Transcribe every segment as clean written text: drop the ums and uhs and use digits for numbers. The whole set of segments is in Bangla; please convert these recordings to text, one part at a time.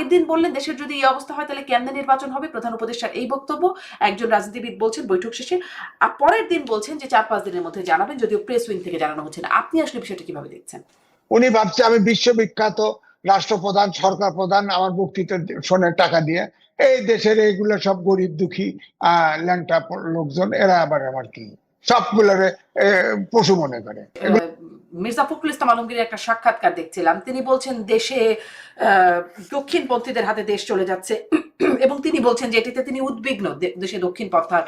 আগের দিন বললেন দেশের যদি এই অবস্থা হয় তাহলে কেমনে নির্বাচন হবে, প্রধান উপদেষ্টার এই বক্তব্য। একজন রাজনীতিবিদ বলছেন বৈঠক শেষে, আর পরের দিন বলছেন যে 4-5 দিনের মধ্যে জানাবেন, যদিও প্রেস উইং থেকে জানানো হচ্ছে না। আপনি আসলে বিষয়টা কিভাবে দেখছেন? উনি ভাবছে আমি বিশ্ববিখ্যাত রাষ্ট্রপ্রধান, সরকার প্রধান, আমার বক্তৃতা শোনে টাকা দিয়ে। এই দেশের এইগুলো সব গরিব দুঃখী ল্যাংটা লোকজন, এরা আবার আমার কি সবগুলোরে পশু মনে করে। মির্জা ফখরুল ইসলাম আলমগীরের একটা সাক্ষাৎকার দেখছিলাম, তিনি বলছেন দেশে দক্ষিণপন্থীদের হাতে দেশ চলে যাচ্ছে এবং তিনি বলছেন যে এটিতে তিনি উদ্বিগ্ন, দেশে দক্ষিণ পন্থার।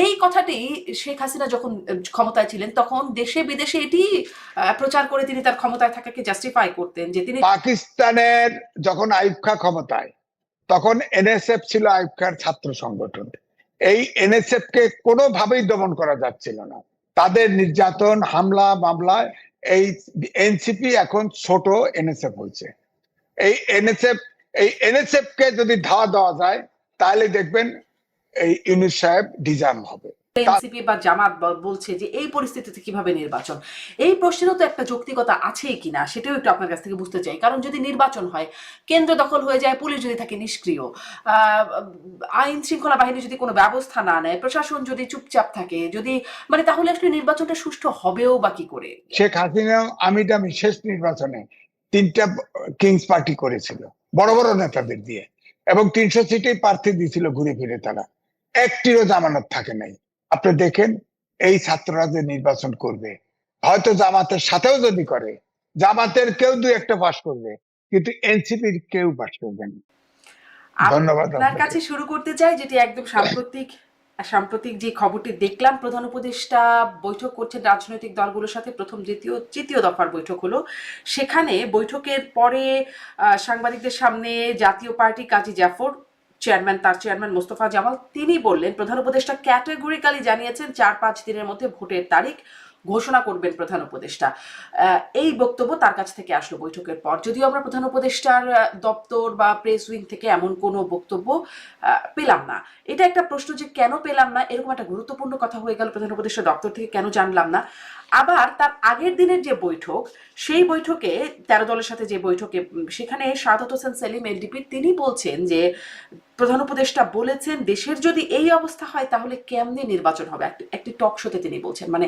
এই কথাটি শেখ হাসিনা যখন ক্ষমতায় ছিলেন তখন দেশে বিদেশে এটি প্রচার করে তিনি তার ক্ষমতায় থাকাকে জাস্টিফাই করতেন যে তিনি। পাকিস্তানের যখন আইয়ুব খাঁ ক্ষমতায়, তখন এনএসএফ ছিল আইয়ুব খাঁর ছাত্র সংগঠন। এই এনএসএফ কে কোনোভাবেই দমন করা যাচ্ছিল না, তাদের নির্যাতন, হামলা মামলায় এই এনসিপি এখন ছোট এনএসএফ হয়েছে। এই এনএসএফ কে যদি ধাওয়া দেওয়া যায় তাহলে দেখবেন এই ইউনূস সাহেব ডিজার্ভ হবে। এনসিপি বা জামাত বলছে যে এই পরিস্থিতিতে কিভাবে নির্বাচন, এই প্রশ্নেরও তো একটা যৌক্তিকতা আছেই কিনা সেটাও একটু আপনার কাছ থেকে বুঝতে চাই। কারণ যদি নির্বাচন হয়, কেন্দ্র দখল হয়ে যায়, পুলিশ যদি থাকে নিষ্ক্রিয়, আইন শৃঙ্খলা বাহিনী যদি কোনো ব্যবস্থা না নেয়, প্রশাসন যদি চুপচাপ থাকে, যদি মানে তাহলে আসলে নির্বাচনটা সুষ্ঠু হবেও বা কি করে? শেখ হাসিনা আমি শেষ নির্বাচনে 3টা কিংস পার্টি করেছিল বড় বড় নেতাদের দিয়ে, এবং 300 সিটেই প্রার্থী দিয়েছিল ঘুরে ফিরে, তারা একটিরও জামানত থাকে নাই। আপনি দেখেন এই ছাত্ররা যে নির্বাচন করবে, হয়তো জামাতের সাথেও যদি করে, জামাতের কেউ 2-1টা পাশ করবে, কিন্তু এনসিপির কেউ পাশ করবে না। ধন্যবাদ। আপনার কাছে শুরু করতে চাই যেটি একদম সাম্প্রতিক যে খবরটি দেখলাম, প্রধান উপদেষ্টা বৈঠক করছেন রাজনৈতিক দলগুলোর সাথে, প্রথম তৃতীয় দফার বৈঠক হলো। সেখানে বৈঠকের পরে সাংবাদিকদের সামনে জাতীয় পার্টি কাজী জাফর তার চেয়ারম্যান মোস্তফা জামাল তিনি বললেন, প্রধান উপদেষ্টা ক্যাটেগরিক্যালি জানিয়েছেন 4-5 দিনের মধ্যে ভোটের তারিখ ঘোষণা করবেন প্রধান উপদেষ্টা। এই বক্তব্য তার কাছ থেকে আসলো বৈঠকের পর, যদিও আমরা প্রধান উপদেষ্টার দপ্তর বা প্রেস উইং থেকে এমন কোনো বক্তব্য পেলাম না। এটা একটা প্রশ্ন যে কেন পেলাম না, এরকম একটা গুরুত্বপূর্ণ কথা হয়ে গেল প্রধান উপদেষ্টা দপ্তর থেকে কেন জানলাম না। আবার তার আগের দিনের যে বৈঠক, সেই বৈঠকে 13 দলের সাথে যে বৈঠকে, সেখানে সাদাত হোসেন সেলিম এলডিপি তিনি বলছেন যে প্রধান উপদেষ্টা বলেছেন দেশের যদি এই অবস্থা হয় তাহলে কেমনে নির্বাচন হবে। একটি টক শোতে তিনি বলছেন, মানে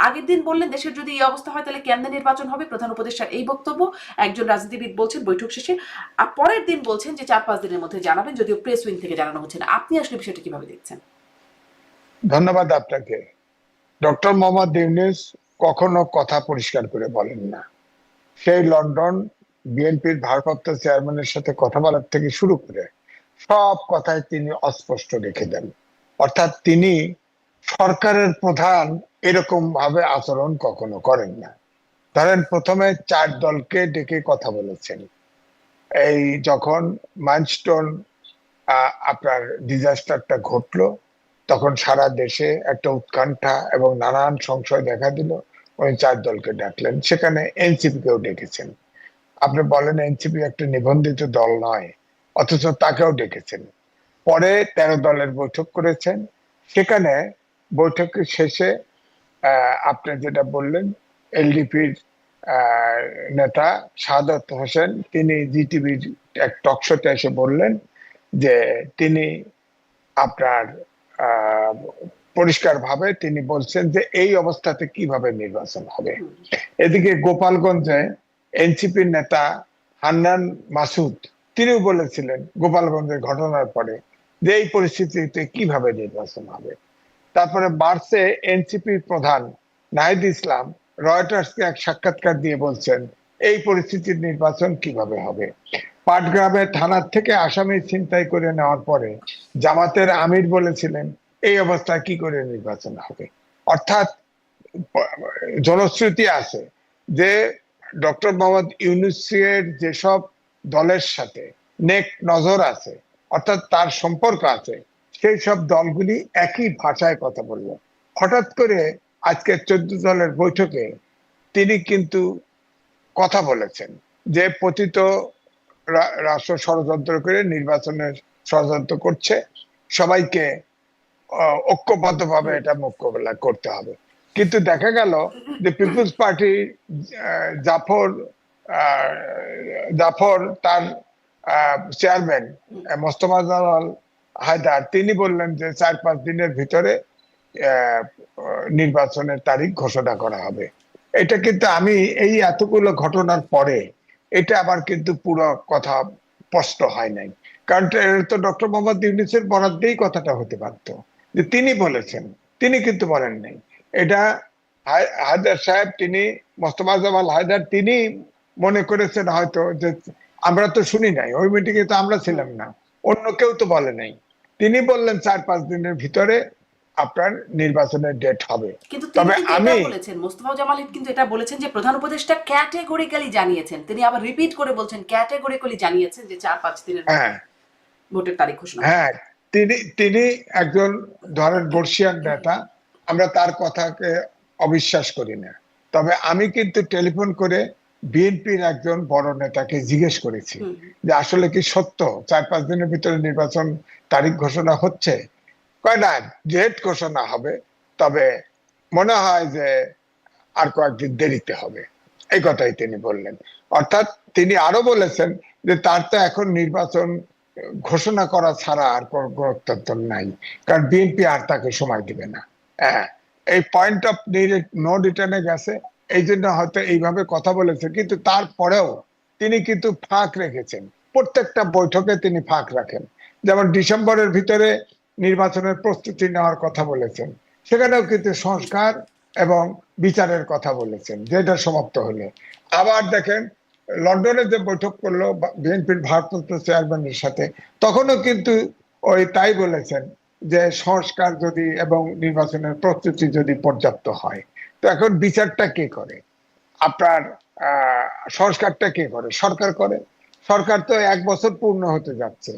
আগের দিন বললেন দেশের যদি এই অবস্থা হয় তাহলে কেমনে নির্বাচন হবে, প্রধান উপদেষ্টার এই বক্তব্য। একজন রাজনীতিবিদ বলছেন বৈঠক শেষে, আর পরের দিন বলছেন যে 4-5 দিনের মধ্যে জানাবেন, যদিও প্রেস উইং থেকে জানানো হচ্ছে না। আপনি আসলে বিষয়টা কিভাবে দেখছেন? ধন্যবাদ আপনাকে। ডক্টর মোহাম্মদ ইউনূস কখনো কথা পরিষ্কার করে বলেন না। সেই লন্ডন বিএনপির ভারপ্রাপ্ত চেয়ারম্যানের সাথে কথা বলার থেকে শুরু করে সব কথায় তিনি অস্পষ্ট রেখে দেন। অর্থাৎ তিনি সরকারের প্রধান এরকম ভাবে আচরণ কখনো করেন না। ধরেন প্রথমে 4 দলকে ডেকে কথা বলেছেন। এই যখন মাইলস্টোন আপনার ডিজাস্টারটা ঘটলো, তখন সারা দেশে একটা উৎকণ্ঠা এবং নানান সংশয় দেখা দিল। ওই 4 দলকে ডাকলেন, সেখানে এনসিপি কেও ডেকেছেন। আপনি বলেন এনসিপি একটা নিবন্ধিত দল নয়, অথচ তাকেও ডেকেছেন। পরে 13 দলের বৈঠক করেছেন। সেখানে বৈঠকের শেষে আপনি যেটা বললেন, এলডিপির নেতা সাদাত হোসেন তিনি জিটিভির এক টকশোতে এসে বললেন যে তিনি আপনার পরিষ্কার ভাবে তিনি বলছেন যে এই অবস্থাতে কিভাবে নির্বাচন হবে। এদিকে গোপালগঞ্জে এনসিপির নেতা হান্নান মাসুদ তিনিও বলেছিলেন গোপালগঞ্জের ঘটনার পরে যে এই পরিস্থিতিতে কিভাবে নির্বাচন হবে। তারপরে বার্সে এনসিপির প্রধান নাহিদ ইসলাম রয়টার্সকে এক সাক্ষাৎকার দিয়ে বলছেন এই পরিস্থিতির নির্বাচন কিভাবে হবে। পাটগ্রামে থানার থেকে আসামি ছিনতাই করে নেওয়ার পরে জামাতের আমির বলেছিলেন এই অবস্থায় কি করে নির্বাচন হবে। অর্থাৎ জনশ্রুতি আছে যে ডক্টর মোহাম্মদ ইউনূসের যেসব দলের সাথে নেক নজর আছে, অর্থাৎ তার সম্পর্ক আছে, সেই সব দলগুলি একই ভাষায় কথা বলল। হঠাৎ করে আজকে 14 দলের বৈঠকে তিনি কিন্তু কথা বলেছেন যে পতিত রাষ্ট্র ষড়যন্ত্র করে নির্বাচনের ষড়যন্ত্র করছে, সবাইকে ঐক্যবদ্ধভাবে এটা মোকাবেলা করতে হবে। কিন্তু দেখা গেল যে পিপলস পার্টি জাফর তার চেয়ারম্যান মোস্তফা জামাল হায়দার তিনি বললেন যে 4-5 দিনের ভিতরে আহ, নির্বাচনের তারিখ ঘোষণা করা হবে। এটা কিন্তু আমি এই এতগুলো ঘটনার পরে এটা আবার কিন্তু পুরো কথা স্পষ্ট হয় নাই, কারণ এটা তো ডক্টর মোহাম্মদ ইউনূসের বরাদ দিয়েই কথাটা হতে পারতো, যে তিনি বলেছেন, তিনি কিন্তু বলেন নাই এটা। হায়দার সাহেব, তিনি মোস্তফা জামাল হায়দার, তিনি মনে করেছেন হয়তো যে আমরা তো শুনি নাই, ওই মিটিং এ তো আমরা ছিলাম না, অন্য কেউ তো বলে নাই। তিনি বললেন 4-5 দিনের ভিতরে আপনার নির্বাচনের ডেট হবে। কিন্তু তিনি তবে কিন্তু আমি এটা বলেছেন, মোস্তফা জামাল কিন্তু এটা বলেছেন যে প্রধান উপদেষ্টা ক্যাটেগরিক্যালি জানিয়েছেন, তিনি আবার রিপিট করে বলছেন ক্যাটেগরিক্যালি জানিয়েছেন যে 4-5 দিনের মধ্যে হ্যাঁ ভোটের তারিখ ঘোষণা হবে। হ্যাঁ তিনি তিনি একজন ধরেন বর্ষিয়ান নেতা, আমরা তার কথাকে অবিশ্বাস করি না। তবে আমি কিন্তু টেলিফোন করে বিএনপির একজন বড় নেতাকে জিজ্ঞেস করেছি যে আসলে কি সত্য 4-5 দিনের ভিতরে নির্বাচন তারিখ ঘোষণা হচ্ছে? কয় না, ডেট ঘোষণা হবে, তবে মনে হয় যে আর কয়েকদিন দেরিতে হবে, এই কথাই তিনি বললেন। অর্থাৎ তিনি আরো বলেছেন যে তার তো এখন নির্বাচন ঘোষণা করা ছাড়া আর কোনো গত্যন্তর নাই, কারণ বিএনপি আর তাকে সময় দিবে না। হ্যাঁ, এই পয়েন্ট অফ নো রিটার্নে গেছে, এই জন্য হয়তো এইভাবে কথা বলেছে। কিন্তু তারপরেও তিনি কিন্তু ফাঁক রেখেছেন, প্রত্যেকটা বৈঠকে তিনি ফাঁক রাখেন। যেমন ডিসেম্বরের ভিতরে নির্বাচনের প্রস্তুতি নেওয়ার কথা বলেছেন, সেখানেও কিন্তু সংস্কার এবং বিচারের কথা বলেছেন, যেটা সমাপ্ত হলে। আবার দেখেন লন্ডনে যে বৈঠক করলো বিএনপির ভারপ্রাপ্ত চেয়ারম্যানের সাথে, তখনও কিন্তু ওই তাই বলেছেন যে সংস্কার যদি এবং নির্বাচনের প্রস্তুতি যদি পর্যাপ্ত হয়। তো এখন বিচারটা কে করে? আপনার সংস্কারটা কে করে? সরকার করে। সরকার তো 1 বছর পূর্ণ হতে যাচ্ছে,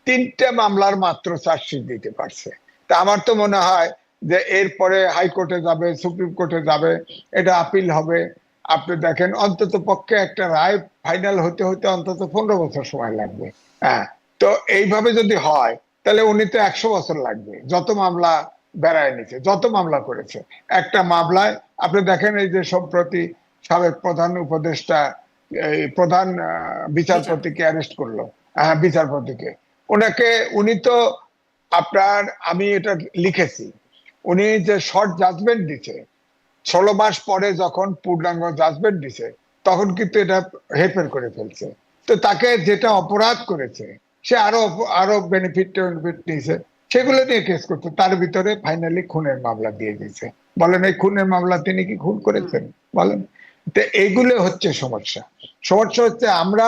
3টে মামলার মাত্র চার্জশিট দিতে পারছে। তা আমার তো মনে হয় যে এরপরে হাইকোর্টে যাবে, সুপ্রিম কোর্টে যাবে, এটা আপিল হবে। আপনি দেখেন অন্তত পক্ষে একটা রায় ফাইনাল হতে হতে অন্তত 15 বছর সময় লাগবে। হ্যাঁ, তো এইভাবে যদি হয় তাহলে উনি তো 100 বছর লাগবে, যত মামলা বেড়ায় নিছে, যত মামলা করেছে। একটা মামলায় আপনি দেখেন এই যে সম্প্রতি সাবেক প্রধান উপদেষ্টা এই প্রধান বিচারপতিকে অ্যারেস্ট করলো, বিচারপতিকে, ওনাকে, উনি তো আপনার, আমি এটা লিখেছি, উনি যে শর্ট জাজমেন্ট দিছে 16 মাস পরে যখন পূর্ণাঙ্গ জাজমেন্ট দিছে, তখন কিন্তু এটা হেরফের করে ফেলছে। তো তাকে যেটা অপরাধ করেছে সে আরো আরো বেনিফিট নিয়েছে, সেগুলো নিয়ে কেস করতে, তার ভিতরে ফাইনালি খুনের মামলা দিয়ে দিয়েছে। বলেন এই খুনের মামলা তিনি কি খুন করেছেন? বলেন। তো এইগুলো হচ্ছে সমস্যা। সমস্যা হচ্ছে আমরা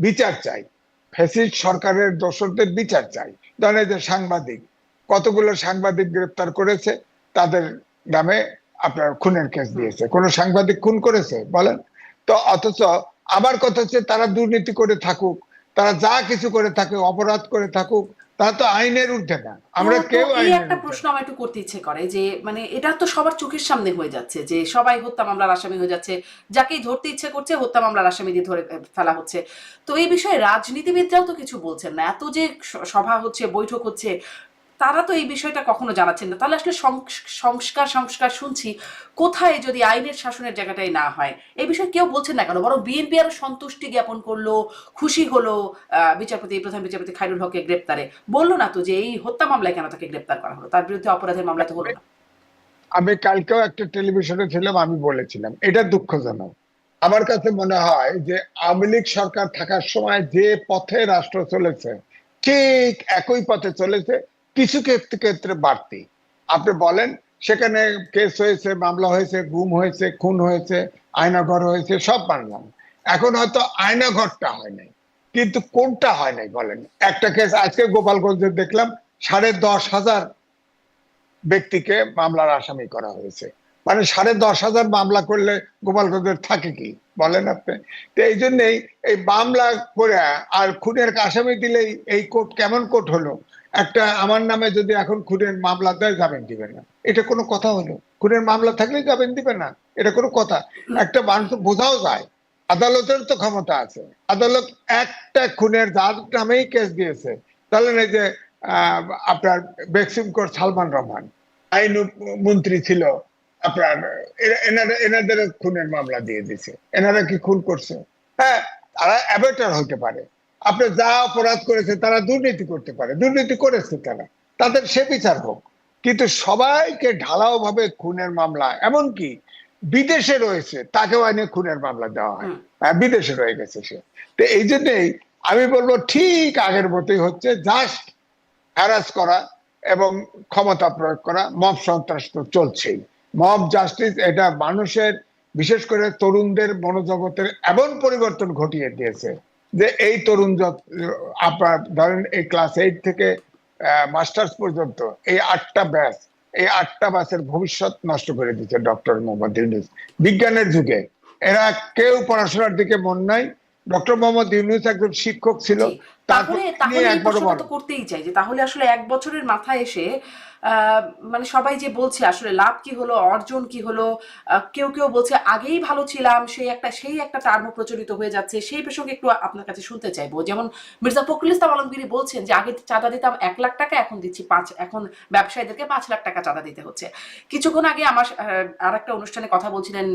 বিচার চাই, ফ্যাসিস্ট সরকারের দোষরদের বিচার চাই। ধরেন যে সাংবাদিক, কতগুলো সাংবাদিক গ্রেপ্তার করেছে, তাদের নামে আপনার খুনের কেস দিয়েছে। কোন সাংবাদিক খুন করেছে? বলেন তো। অথচ আমার কথা হচ্ছে তারা দুর্নীতি করে থাকুক, তারা যা কিছু করে থাকুক, অপরাধ করে থাকুক, তারা তো আইনের ঊর্ধ্বে না, আমরা কেউ এই আইনের একটা ঊর্ধ্বে প্রশ্ন না। আমার একটু করতে ইচ্ছে করে যে মানে এটা তো সবার চোখের সামনে হয়ে যাচ্ছে যে সবাই হত্যা মামলার আসামি হয়ে যাচ্ছে, যাকেই ধরতে ইচ্ছে করছে হত্যা মামলার আসামি দিয়ে ধরে ফেলা হচ্ছে। তো এই বিষয়ে রাজনীতিবিদরাও তো কিছু বলছেন না, এত যে সভা হচ্ছে, বৈঠক হচ্ছে, তারা তো এই বিষয়টা কখনো জানাচ্ছেন না। তাহলে আসলে সংস্কার সংস্কার শুনছি, কোথায় যদি আইনের শাসনের জায়গাটাই না হয়? এই বিষয়ে কেউ বলছেন না কেন? বরং বিএনপি আরো সন্তুষ্টি জ্ঞাপন করলো, খুশি হলো প্রধান বিচারপতি খায়রুল হককে গ্রেপ্তারে। বললো না তো যে এই হত্যা মামলায় কেন তাকে গ্রেপ্তার করা হলো, তার বিরুদ্ধে অপরাধের মামলা তো হলো না। আমি কালকেও একটা টেলিভিশনে ছিলাম, আমি বলেছিলাম এটা দুঃখজনক। আমার কাছে মনে হয় যে আওয়ামী লীগ সরকার থাকার সময় যে পথে রাষ্ট্র চলেছে ঠিক একই পথে চলেছে, কিছু ক্ষেত্রে ক্ষেত্রে বাড়তি। আপনি বলেন সেখানে কেস হয়েছে, মামলা হয়েছে, গুম হয়েছে, খুন হয়েছে, আয়নাঘর হয়েছে, সব মানলাম। এখন হয়তো আয়নাঘরটা হয় নাই, কিন্তু কোনটা হয় নাই বলেন? একটা কেস আজকে গোপালগঞ্জে দেখলাম 10,500 ব্যক্তিকে মামলার আসামি করা হয়েছে। মানে 10,500 মামলা করলে গোপালগঞ্জের থাকে কি বলেন আপনি? তো এই জন্যই এই মামলা করে আর খুনের আসামি দিলেই এই কোর্ট কেমন কোর্ট হলো? একটা আমার নামে যদি এখন খুনের মামলা দেয়, জামিন দিবে না, এটা কোনো কথা হলো? খুনের মামলা থাকলে জামিন দিবে না, এটা কোনো কথা? একটা মানুষ বোঝাও যায়, আদালতের তো ক্ষমতা আছে। আদালত একটা খুনের যার নামেই কেস দিয়েছে, তাহলে এই যে আপনার বেক্সিম কোর্ট সালমান রহমান আইন মন্ত্রী ছিল, আপনার এনাদের খুনের মামলা দিয়ে দিছে। এনারা কি খুন করছে? হ্যাঁ, তারা অ্যাবেটার হতে পারে। আপনি যা অপরাধ করেছে তারা দুর্নীতি করতে পারে, দুর্নীতি করেছে তারা, তাদের সে বিচার হোক। কিন্তু সবাইকে ঢালাও ভাবে খুনের মামলা, এমনকি বিদেশে রয়েছে তাকেও আইনে খুনের মামলা দেওয়া হয়। বিদেশে রয়ে গেছে সে। তো এই জন্যই আমি বলবো ঠিক আগের মতোই হচ্ছে, জাস্ট হ্যারাস করা এবং ক্ষমতা প্রয়োগ করা, মব সন্ত্রাস তো চলছেই। মব জাস্টিস এটা মানুষের, বিশেষ করে তরুণদের মনোজগতের এমন পরিবর্তন ঘটিয়ে দিয়েছে যে এই তরুণ আপনার ধরেন এই ক্লাস 8 থেকে মাস্টার্স পর্যন্ত এই 8টা ব্যাচ, এই 8টা ব্যাচের ভবিষ্যৎ নষ্ট করে দিচ্ছে ডক্টর মোহাম্মদ ইউনূস। বিজ্ঞানের যুগে এরা কেউ পড়াশোনার দিকে মন নাই। ডক্টর মোহাম্মদ ইউনূস একজন শিক্ষক ছিল, তারপর তাহলে এই একবারও প্রশ্নটা তো করতেই চাই যে তাহলে আসলে 1 বছরের মাথায় এসে মানে সবাই যে বলছে আসলে লাভ কি হলো, অর্জন কি হলো, কেউ কেউ বলছে আগেই ভালো ছিলাম, সেই একটা টার্ম প্রচলিত হয়ে যাচ্ছে। সেই প্রসঙ্গে একটু আপনার কাছে শুনতে চাইবো। যেমন মির্জা ফখরুল ইসলাম আলমগীর বলছেন যে আগে চাঁদা দিতাম 1 লাখ টাকা, এখন দিচ্ছি 5, এখন ব্যবসায়ীদেরকে 5 লাখ টাকা চাঁদা দিতে হচ্ছে। কিছুক্ষণ আগে আমার আর একটা অনুষ্ঠানে কথা বলছিলেন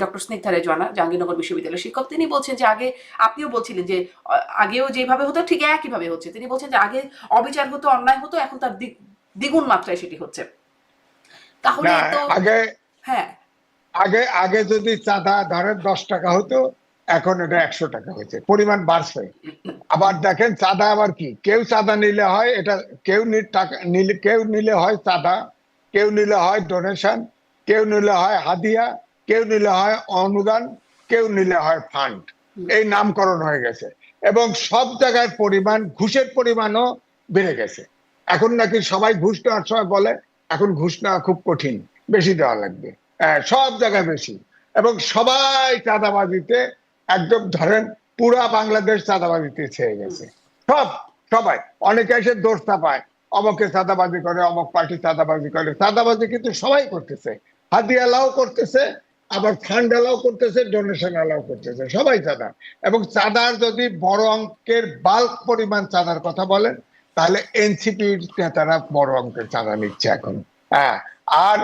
ডক্টর স্নিগ্ধা রেজওয়ানা, জাহাঙ্গীরনগর বিশ্ববিদ্যালয়ের শিক্ষক। তিনি বলছেন যে আগে, আপনিও বলছিলেন যে আগেও যেভাবে হতো ঠিক একইভাবে হচ্ছে। তিনি বলছেন যে আগে অবিচার হতো, অন্যায় হতো, এখন তার দ্বিগুণ মাত্রায় সেটি হচ্ছে। তাহলে তো আগে হ্যাঁ, আগে আগে যদি চাঁদা ধরেন 10 টাকা হতো, এখন এটা 100 টাকা হয়েছে, পরিমাণ বাড়ছে। আবার দেখেন চাঁদা আবার কি, কেউ চাঁদা নিলে হয় এটা, কেউ নিলে হয় চাঁদা, কেউ নিলে হয় ডোনেশন, কেউ নিলে হয় হাদিয়া, কেউ নিলে হয় অনুদান, কেউ নিলে হয় ফান্ড। এই নামকরণ হয়ে গেছে। এবং সব জায়গায় পরিমাণ, ঘুষের পরিমাণও বেড়ে গেছে। এখন নাকি সবাই ঘুষ নেওয়ার সময় বলে এখন ঘুষ নেওয়া খুব কঠিন, বেশি দেওয়া লাগবে। সব জায়গায় বেশি, এবং সবাই চাঁদাবাজিতে একদম ধরেন পুরা বাংলাদেশ চাঁদাবাজিতে ছেয়ে গেছে। সবাই, অনেকে এসে দোষ চাপায়, অমকে চাঁদাবাজি করে, অমক পার্টি চাঁদাবাজি করে। চাঁদাবাজি কিন্তু সবাই করতেছে, হাদিয়া এলাও করতেছে, আবার ফান্ড এলাও করতেছে, ডোনেশন এলাও করতেছে, সবাই চাঁদা। এবং চাঁদার যদি বড় অঙ্কের বাল্ক পরিমাণ চাঁদার কথা বলেন, তাহলে এনসিপির নেতারা বড় অঙ্কের চাঁদা নিচ্ছে এখন। হ্যাঁ, আর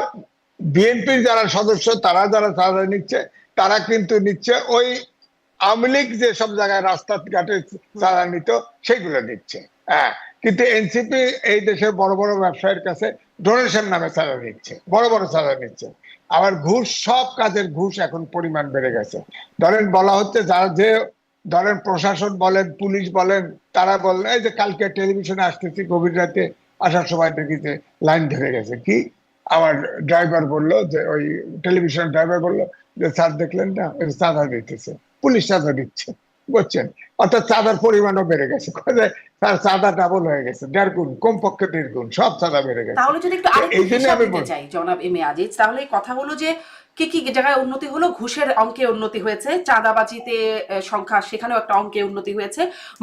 বিএনপির যারা সদস্য, তারা যারা চাঁদা নিচ্ছে, তারা কিন্তু নিচ্ছে ওই আওয়ামী লীগ যে সব জায়গায় রাস্তাঘাটে চাঁদা নিত সেগুলো নিচ্ছে। হ্যাঁ, কিন্তু এনসিপি এই দেশের বড় বড় ব্যবসায়ীর কাছে ডোনেশন নামে চাঁদা নিচ্ছে, বড় বড় চাঁদা নিচ্ছে। আবার ঘুষ, সব কাজের ঘুষ এখন পরিমাণ বেড়ে গেছে। ধরেন বলা হচ্ছে যারা, যে ধরেন প্রশাসন বলেন, পুলিশ বলেন, তারা বলেন এই যে কালকে টেলিভিশনে আসতেছি গভীর রাতে, আসার সময় দেখি যে লাইন ধরে গেছে। কি, আমার ড্রাইভার বললো, যে ওই টেলিভিশন ড্রাইভার বললো যে স্যার দেখলেন না, চাঁদা দিতেছে, পুলিশ চাঁদা দিচ্ছে, বুঝছেন? অর্থাৎ চাঁদার পরিমাণও বেড়ে গেছে। তার চাঁদা ডাবল হয়ে গেছে, 1.5 গুণ, কমপক্ষে 1.5 গুণ, সব চাঁদা বেড়ে গেছে। তাহলে যদি একটু আরেকটু এই জন্য হিসাব আমি দিতে চাই জনাব এম এ আজিজ, তাহলে কথা হলো যে কি কি জায়গায় উন্নতি হলো? ঘুষের অঙ্কে উন্নতি হয়েছে, চাঁদাবাজিতে সংখ্যা সেখানেও একটা অঙ্কে উন্নতি হয়েছে,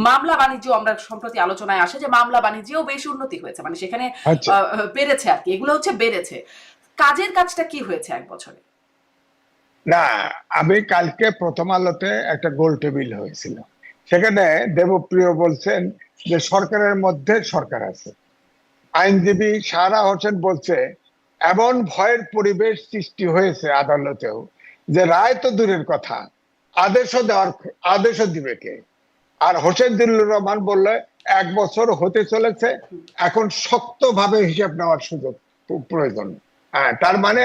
মামলা বাণিজ্য, আমরা সম্প্রতি আলোচনায় আসে যে মামলা বাণিজ্যেও বেশ উন্নতি হয়েছে, মানে সেখানে আচ্ছা, বেড়েছে আর কি, এগুলো হচ্ছে বেড়েছে। কাজের কাজটা কি হয়েছে 1 বছরে? না, আমি কালকে প্রথম আলোতে একটা গোল টেবিল হয়েছিল, সেখানে দেবপ্রিয় বলছেন যে সরকারের মধ্যে সরকার আছে। আইনজীবী সারা হোসেন বলছে এমন ভয়ের পরিবেশ সৃষ্টি হয়েছে আদালতেও, যে রায় তো দূরের কথা, আদেশও দিবে কে? আর হোসেন জিল্লুর রহমান বললে 1 বছর হতে চলেছে, এখন শক্তভাবে হিসাব নেওয়ার সুযোগ প্রয়োজন। হ্যাঁ, তার মানে,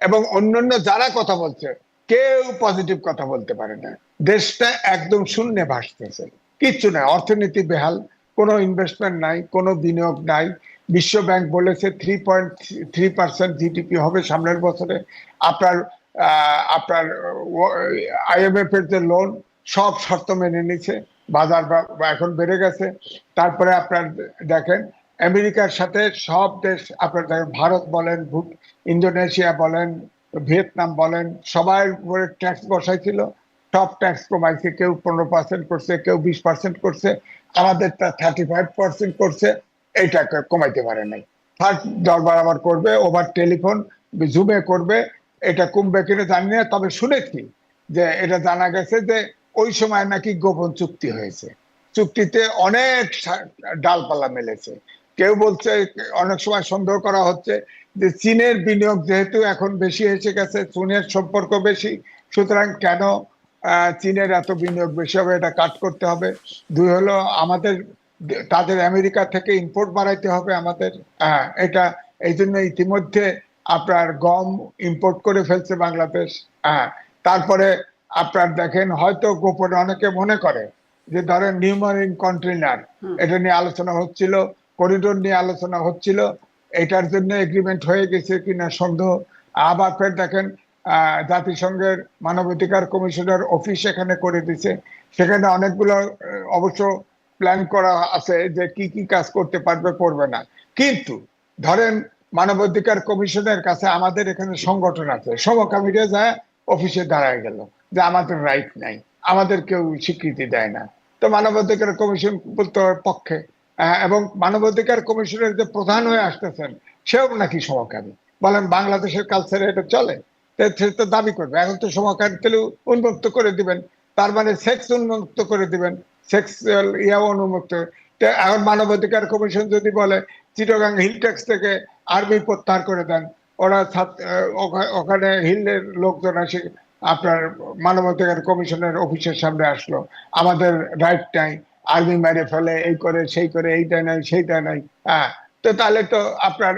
এবং অন্যান্য যারা কথা বলছে কেউ পজিটিভ কথা বলতে পারে না। দেশটা একদম শূন্যে ভাসতেছে, কিচ্ছু নাই, অর্থনীতি বেহাল, কোনো ইনভেস্টমেন্ট নাই, কোনো বিনিয়োগ নাই। বিশ্ব ব্যাংক বলেছে 3.3% জিডিপি হবে সামনের বছরে। আপনার আপনার আইএমএফ এর যে লোন, সব শর্ত মেনে নিচ্ছে, বাজার এখন বেড়ে গেছে। তারপরে আপনার দেখেন আমেরিকার সাথে সব দেশ, আপনার দেখেন ভারত বলেন, ইন্দোনেশিয়া বলেন, ভিয়েতনাম বলেন, সবাই উপরে ট্যাক্স বসাইছিল, সব ট্যাক্স কমাইছে, কেউ 15% করছে, কেউ 20% করছে, আমাদেরটা 35% করছে। এইটাকে কমাইতে পারে নাই। থার্ড দরবার আবার করবে, ওভার টেলিফোন, জুমে করবে, এটা কমবে কিনা জানি না, তবে শুনেছি যে এটা জানা গেছে যে ওই সময় নাকি গোপন চুক্তি হয়েছে, চুক্তিতে অনেক ডালপালা মেলেছে। কেউ বলছে, অনেক সময় সন্দেহ করা হচ্ছে যে চীনের বিনিয়োগ যেহেতু এখন বেশি এসে গেছে, চীনের সম্পর্ক বেশি, সুতরাং কেন চীনের এত বিনিয়োগ বেশি হবে, এটা কাট করতে হবে। দুই হলো আমাদের তাদের আমেরিকা থেকে ইম্পোর্ট বাড়াইতে হবে আমাদের। এটা এই জন্য ইতিমধ্যে আপনার গম ইম্পোর্ট করে ফেলছে বাংলাদেশ। তারপরে আপনার দেখেন হয়তো গোপনে অনেকে মনে করে যে ধরেন নিউ মারিন কন্টেইনার, এটা নিয়ে আলোচনা হচ্ছিল, করিডোর নিয়ে আলোচনা হচ্ছিল, এটার জন্য এগ্রিমেন্ট হয়ে গেছে কিনা সন্দেহ। আবার ফের দেখেন জাতিসংঘের মানবাধিকার কমিশনের অফিস এখানে করে দিছে, সেখানে অনেকগুলো অবশ্য প্ল্যান করা আছে যে কি কি কাজ করতে পারবে করবে না। কিন্তু ধরেন মানবাধিকার কমিশনের কাছে আমাদের এখানে সংগঠন আছে, সমকামীরা যায় অফিসে দাঁড়ায় গেল যে আমাদের রাইট নাই, আমাদের কেউ স্বীকৃতি দেয় না। তো মানবাধিকার কমিশন বলতে পক্ষে, এবং মানবাধিকার কমিশনের যে প্রধান হয়ে আসতেছেন সেও নাকি সমকামী। বলেন বাংলাদেশের কালচারে এটা চলে? সে তো দাবি করবে এখন তো সমকামী তাহলে উন্মুক্ত করে দিবেন, তার মানে সেক্স উন্মুক্ত করে দিবেন, সেক্সুয়াল ইয়াও উন্মুক্ত। এখন মানবাধিকার কমিশন যদি বলে চিটাগাং হিল ট্যাক্স থেকে আর্মি প্রত্যাহার করে দেন, ওরা ওখানে হিলের লোকজন আসে আপনার মানবাধিকার কমিশনের অফিসের সামনে আসলো, আমাদের রাইট নাই, আর্মি মেরে ফেলে, এই করে সেই করে, এইটা নাই সেইটা নাই। তো তাহলে তো আপনার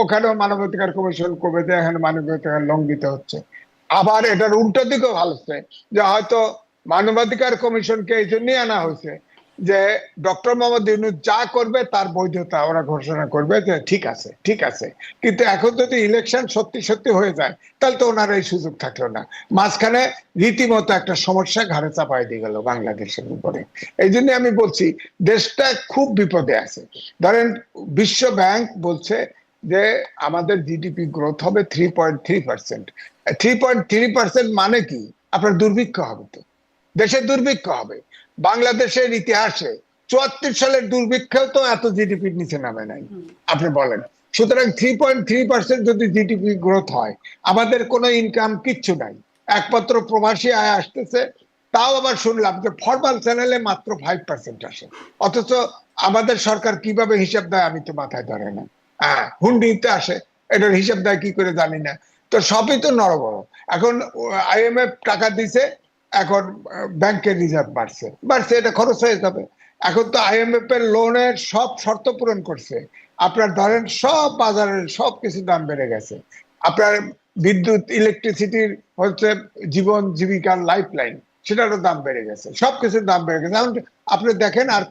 ওখানেও মানবাধিকার কমিশন করবে যে এখানে মানবাধিকার লঙ্ঘিত হচ্ছে। আবার এটার উল্টো দিকেও ভালো হচ্ছে যে হয়তো মানবাধিকার কমিশনকে এই জন্যই আনা হয়েছে যে ডক্টর মোহাম্মদ ইউনূস যা করবে তার বৈধতা ওরা ঘোষণা করবে যে ঠিক আছে ঠিক আছে। কিন্তু এখন যদি ইলেকশন সত্যি সত্যি হয়ে যায় তাহলে তো ওনার এই সুযোগ থাকলো না। মাঝখানে রীতিমতো একটা সমস্যা ঘাড়ে চাপাই দিয়ে গেল বাংলাদেশের উপরে। এই জন্য আমি বলছি দেশটা খুব বিপদে আছে। ধরেন বিশ্ব ব্যাংক বলছে যে আমাদের জিডিপি গ্রোথ হবে 3.3%। 3.3% মানে কি? আপনার দুর্ভিক্ষ হবে, তো দেশের দুর্ভিক্ষ হবে। বাংলাদেশের ইতিহাসে 74 সালের দুর্ভিক্ষেও তো এত জিডিপির নিচে নামে নাই, আপনি বলেন। সুতরাং 3.3% যদি জিডিপি গ্রোথ হয়, আমাদের কোনো ইনকাম কিচ্ছু নাই, একমাত্র প্রবাসী আয় আসতেছে। তাও আবার শুনলাম যে ফরমাল চ্যানেলে মাত্র 5% আসে, অথচ আমাদের সরকার কিভাবে হিসাব দেয় আমি তো মাথায় ধরে না। হুন্ডিতে আসে, এটার হিসাব দেয় কি করে জানি না। তো সবই তো নড়বড়। এখন আইএমএফ টাকা দিছে, এখন ব্যাংকের রিজার্ভ বাড়ছে বাড়ছে, এটা খরচ হয়ে যাবে। এখন তো আইএমএফ এর লোনের সব শর্ত পূরণ করছে। আপনার ধরেন সব বাজারের সব কিছু দাম বেড়ে গেছে। আপনার বিদ্যুৎ ইলেকট্রিসিটির হচ্ছে জীবন জীবিকার লাইফ লাইন, সেটারও দাম বেড়ে গেছে, সবকিছুর দাম বেড়ে গেছে। এখন আপনি দেখেন আর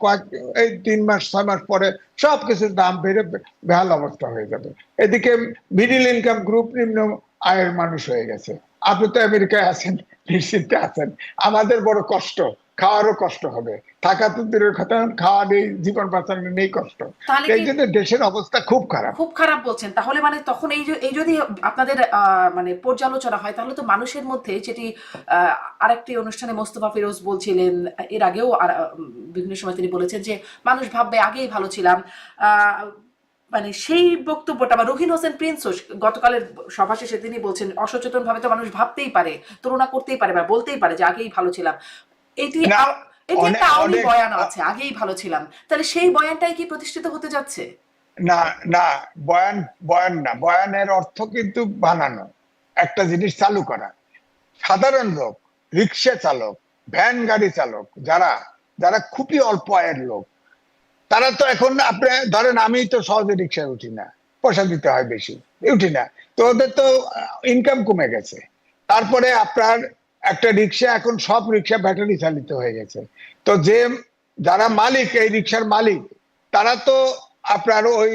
এই 3 মাস 6 মাস পরে সবকিছুর দাম বেড়ে বেহাল অবস্থা হয়ে যাবে। এদিকে মিডিল ইনকাম গ্রুপ, নিম্ন আয়ের মানুষ হয়ে গেছে। আপনি তো আমেরিকায় আছেন, নিশ্চিন্তে আছেন। আমাদের বড় কষ্ট, খাওয়ারও কষ্ট হবে, থাকা তো দূরের কথা, খাওয়া নেই, জীবন বাঁচানো নেই, কষ্ট। এই জন্য দেশের অবস্থা খুব খারাপ। খুব খারাপ বলছেন। তাহলে মানে তখন এই যদি আপনাদের মানে পর্যালোচনা হয় তাহলে তো মানুষের মধ্যে যেটি আরেকটি অনুষ্ঠানে মোস্তফা ফিরোজ বলছিলেন, এর আগেও বিভিন্ন সময় তিনি বলেছেন যে মানুষ ভাববে আগেই ভালো ছিলাম, মানে সেই বক্তব্যটা বা রুহিন হোসেন প্রিন্সও গতকালের সভা শেষে তিনি বলছেন অসচেতন ভাবে তো মানুষ ভাবতেই পারে, তুলনা করতেই পারে বা বলতেই পারে যে আগেই ভালো ছিলাম। এটি এটি একটা আওয়ামী বয়ান আছে, আগেই ভালো ছিলাম। তাহলে সেই বয়ানটাই কি প্রতিষ্ঠিত হতে যাচ্ছে? না না, বয়ান বয়ান না, বয়ানের অর্থ কিন্তু বানানো, একটা জিনিস চালু করা। সাধারণ লোক, রিক্সা চালক, ভ্যান গাড়ি চালক, যারা যারা খুবই অল্প আয়ের লোক, তারা তো এখন আপনি ধরেন আমি তো সহজে রিক্সায় উঠি না, পয়সা দিতে হয় বেশি, উঠি না। তো ওদের তো ইনকাম কমে গেছে। তারপরে আপনার একটা রিক্সা, এখন সব রিক্সা ব্যাটারি চালিত হয়ে গেছে। তো যে যারা মালিক, এই রিক্সার মালিক, তারা তো আপনার ওই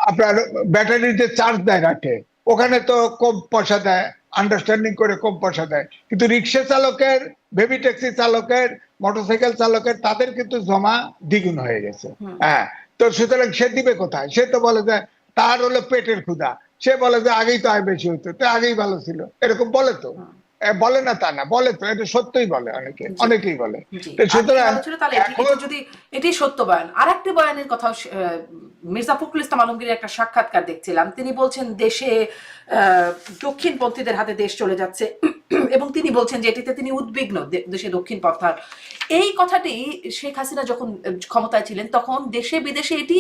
আপনার ব্যাটারিতে চার্জ দেয় রাখে, ওখানে তো কম পয়সা দেয়, আন্ডারস্ট্যান্ডিং করে কম পয়সা দেয়। কিন্তু রিক্সা চালকের, বেবি ট্যাক্সি চালকের, মোটরসাইকেল চালকের, তাদের কিন্তু জমা দ্বিগুণ হয়ে গেছে। তো সুতরাং সে দিবে কোথায়? সে তো বলে যে তার হলো পেটের ক্ষুধা, সে বলে যে আগেই তো আয় বেশি হতো, তো আগেই ভালো ছিল, এরকম বলে তো। বলে না তা না, বলে তো, এটা সত্যই বলে, অনেকেই বলে। সুতরাং এটি সত্য বয়ান। আর একটি বয়ানের কথা মির্জা ফখরুল ইসলাম আলমগীরের একটা সাক্ষাৎকার দেখছিলাম, তিনি বলছেন দেশে দক্ষিণপন্থীদের হাতে দেশ চলে যাচ্ছে এবং তিনি বলছেন যে এটিতে তিনি উদ্বিগ্ন, দেশে দক্ষিণপন্থার। এই কথাটি শেখ হাসিনা যখন ক্ষমতায় ছিলেন তখন দেশে বিদেশে এটি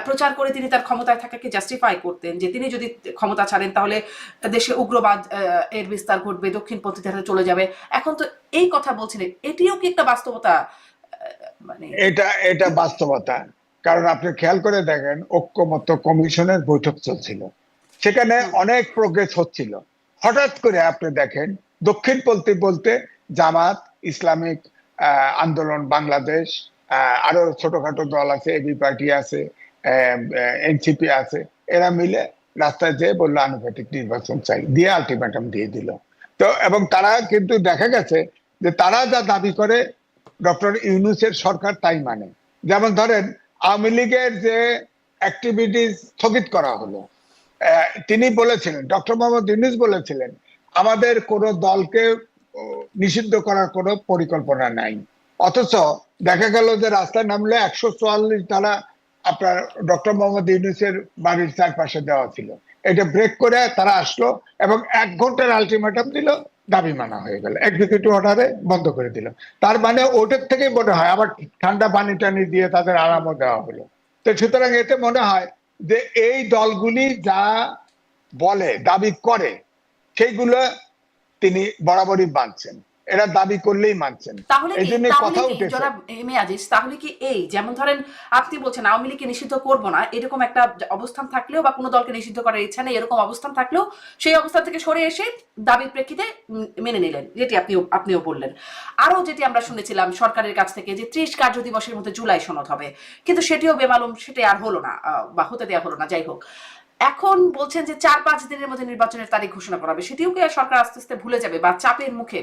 প্রচার করে তিনি তার ক্ষমতায় থাকাকে জাস্টিফাই করতেন যে তিনি যদি ক্ষমতা ছাড়েন তাহলে দেশে উগ্রবাদ এর বিস্তার ঘটবে, দক্ষিণপন্থীদের হাতে চলে যাবে। এখন তো এই কথা বলছিলেন, এটিও কি একটা বাস্তবতা? মানে এটা এটা বাস্তবতা। কারণ আপনি খেয়াল করে দেখেন, ঐক্যমত্য কমিশনের বৈঠক চলছিল, সেখানে অনেক প্রোগ্রেস হচ্ছিল। হঠাৎ করে আপনি দেখেন দক্ষিণপন্থী বলতে জামাত, ইসলামিক আন্দোলন বাংলাদেশ, আরো ছোটখাটো দল আছে, এবি পার্টি আছে, এনসিপি আছে, এরা মিলে রাস্তায় যেয়ে বললো আনুপাতিক নির্বাচন চাই, দিয়ে আলটিমেটাম দিয়ে দিল। তো এবং তারা কিন্তু দেখা গেছে যে তারা যা দাবি করে ডক্টর ইউনূসের সরকার তাই মানে। যেমন ধরেন আওয়ামী লীগের যে অ্যাক্টিভিটিস স্থগিত করা হলো, তিনি বলেছিলেন, ডক্টর মোহাম্মদ ইউনূস বলেছিলেন আমাদের কোন দলকে নিষিদ্ধ করার কোনো পরিকল্পনা নাই। অথচ দেখা গেল যে রাস্তায় নামলে 144 ধারা আপনার ডক্টর মোহাম্মদ ইউনূসের বাড়ির চারপাশে দেওয়া ছিল। এটা ব্রেক করে তারা আসলো এবং 1 ঘন্টার আলটিমেটাম দিল, দাবি মানা হয়ে গেল, এক্সিকিউটিভ অর্ডারে বন্ধ করে দিল। তার মানে ওটার থেকে মনে হয় আবার ঠান্ডা পানি টানি দিয়ে তাদের আরামও দেওয়া হলো। তো সুতরাং এতে মনে হয় যে এই দলগুলি যা বলে, দাবি করে, সেইগুলো তিনি বরাবরই মানছেন, এরা দাবি করলেই মানছেন। তাহলে এই কি জন্য তাহলে কথা কি উঠেছে। জনাব এম এ আজিজ, তাহলে কি এই যেমন ধরেন আপনি বলছেন আওয়ামী লীগকে নিষিদ্ধ করব না, এরকম একটা অবস্থান থাকলেও বা কোনো দলকে নিষিদ্ধ করার ইচ্ছা নেই এরকম অবস্থান থাকলেও সেই অবস্থান থেকে সরে এসে দাবির প্রেক্ষিতে মেনে নিলেন, যেটি আপনিও বললেন। আরো যেটি আমরা শুনেছিলাম সরকারের কাছ থেকে যে 30 কার্য দিবসের মধ্যে জুলাই সনদ হবে, কিন্তু সেটিও বেমালুম, সেটি আর হলো না, বা হতে দেওয়া হলো না। যাই হোক, এখন বলছেন যে 4-5 দিনের মধ্যে নির্বাচনের তারিখ ঘোষণা করা হবে, সেটিও কি সরকার আস্তে আস্তে ভুলে যাবে বা চাপের মুখে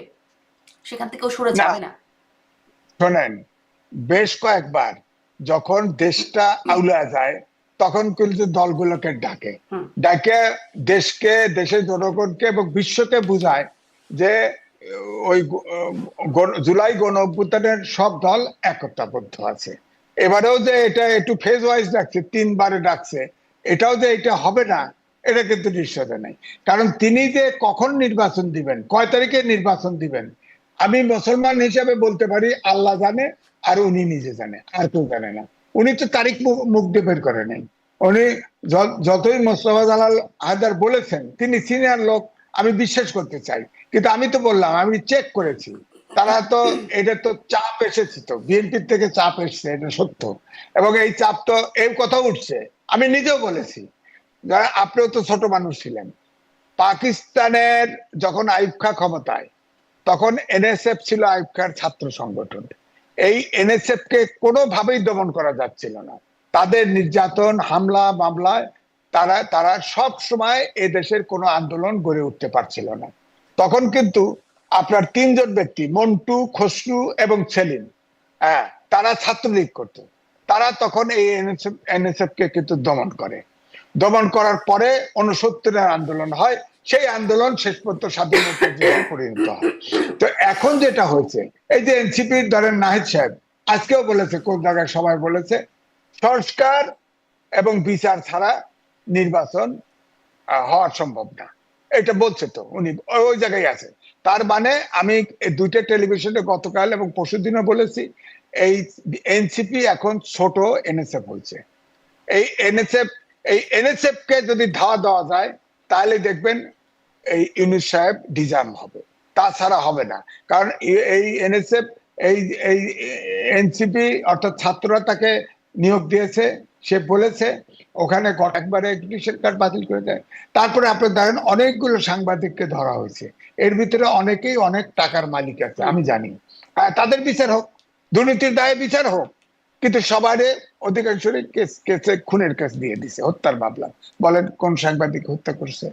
সেখান থেকেও সরে না, যাবে না? শোনেন, বেশ কয়েকবার যখন দেশটা আউলা যায় তখন কিন্তু দলগুলোকে ডাকে, ডাকে দেশকে, দেশের জনগণকে এবং বিশ্বকে বুঝায় যে ওই জুলাই গণ অভ্যুত্থানের সব দল একতাবদ্ধ আছে। এবারেও যে এটা একটু ফেজ ওয়াইজ ডাকছে, 3 বারে ডাকছে, এটাও যে এটা হবে না এটা কিন্তু নিশ্চয়তা নেই। কারণ তিনি যে কখন নির্বাচন দিবেন, কয় তারিখে নির্বাচন দিবেন, আমি মুসলমান হিসেবে বলতে পারি আল্লাহ জানে আর উনি নিজে জানে, আর কেউ জানে না। উনি তো তারিখ মুখ দিয়ে বের করে নেন। উনি যতই মোস্তফা জালাল হায়দার বলেছেন, তিনি সিনিয়র লোক, আমি বিশ্বাস করতে চাই, কিন্তু আমি তো বললাম আমি চেক করেছি, তারা তো, এটা তো চাপ এসেছে, তো বিএনপির থেকে চাপ এসছে, এটা সত্য। এবং এই চাপ তো এই কথা উঠছে, আমি নিজেও বলেছি, যারা আপনিও তো ছোট মানুষ ছিলেন, পাকিস্তানের যখন আইয়ুব খাঁ ক্ষমতায়, তখন এনএসএফ ছিল আইয়ুব খাঁর ছাত্র সংগঠন। এই এনএসএফ কে কোনোভাবেই দমন করা যাচ্ছিল না। তাদের নির্যাতন, হামলা, মামলায় তারা তারা সব সময় এ দেশের কোনো আন্দোলন গড়ে উঠতে পারছিল না। তখন কিন্তু আপনার 3 জন ব্যক্তি, মন্টু, খসরু এবং সেলিম, হ্যাঁ, তারা ছাত্রলীগ করতো। তারা তখন এই এনএসএফ কে কিন্তু দমন করে। দমন করার পরে 69-এর আন্দোলন হয়, সেই আন্দোলন শেষ পর্যন্ত স্বাধীনতার যুদ্ধে পরিণত হয়। তো এখন যেটা হয়েছে, এই যে এনসিপির ধরেন নাহিদ সাহেব আজকেও বলেছে, কোন জায়গায় সবাই বলেছে, সংস্কার এবং বিচার ছাড়া নির্বাচন হওয়া সম্ভব না, এটা বলছে। তো উনি ওই জায়গায় আছে। তার মানে আমি 2টা টেলিভিশনে গতকাল এবং পরশুদিনও বলেছি, এই এনসিপি এখন ছোট এনএসএফ হয়েছে। এই এনএসএফ কে যদি ধাওয়া দেওয়া যায় তাহলে দেখবেন এই ইউনূস সাহেব ডিজার্ম হবে, তাছাড়া হবে না। কারণ এই এনএসএফ, এই এই এনসিপি অর্থাৎ ছাত্ররা তাকে নিয়োগ দিয়েছে, সে বলেছে ওখানে একবারে এডুকেশন কার্ড বাতিল করে দেয়। তারপরে আপনি দেখেন অনেকগুলো সাংবাদিককে ধরা হয়েছে, এর ভিতরে অনেকেই অনেক টাকার মালিক আছে, আমি জানি। তাদের বিচার হোক, দুর্নীতির দায়ে বিচার হোক, কিন্তু সবারে অধিকাংশই কেসে খুনের কেস দিয়ে দিছে, হত্যার মামলা। বলেন কোন সাংবাদিক হত্যা করছে?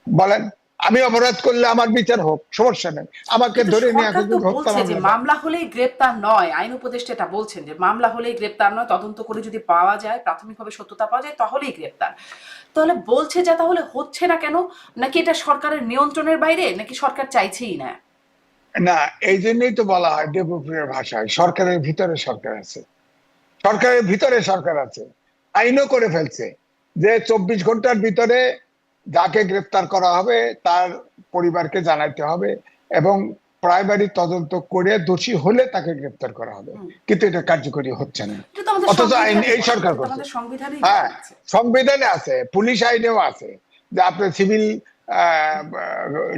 বলেন, আমি অপরাধ করলে আমার বিচার হোক, সমস্যা নেই, আমাকে কিন্তু ধরে নিয়ে সরকার তো হত্যা বলছে যে মামলা। মামলা হলেই গ্রেপ্তার নয়, আইন উপদেষ্টা এটা বলছেন যে মামলা হলেই গ্রেপ্তার নয়, তদন্ত করে যদি পাওয়া যায়, প্রাথমিকভাবে সত্যতা পাওয়া যায় তাহলেই গ্রেপ্তার। তাহলে বলছে যে তাহলে হচ্ছে না কেন? নাকি এটা সরকারের নিয়ন্ত্রণের বাইরে, নাকি সরকার চাইছেই না? না, এই জন্যই তো বলা হয় দেবপ্রিয়ের ভাষায়, সরকারের ভিতরে সরকার আছে, সরকারের ভিতরে সরকার আছে। আইনও করে ফেলছে যে 24 ঘন্টার ভিতরে যাকে গ্রেফতার করা হবে তার পরিবারকে জানাইতে হবে এবং প্রাইমারি তদন্ত করে দোষী হলে তাকে গ্রেফতার করা হবে, কিন্তু এটা কার্যকরী হচ্ছে না। এটা তো আমাদের অথচ আইন সংবিধানে এই সরকার এটা তো করছে। আমাদের সংবিধানেই হ্যাঁ, লেখা আছে। সংবিধানে আছে, পুলিশ আইনেও আছে যে আপনি সিভিল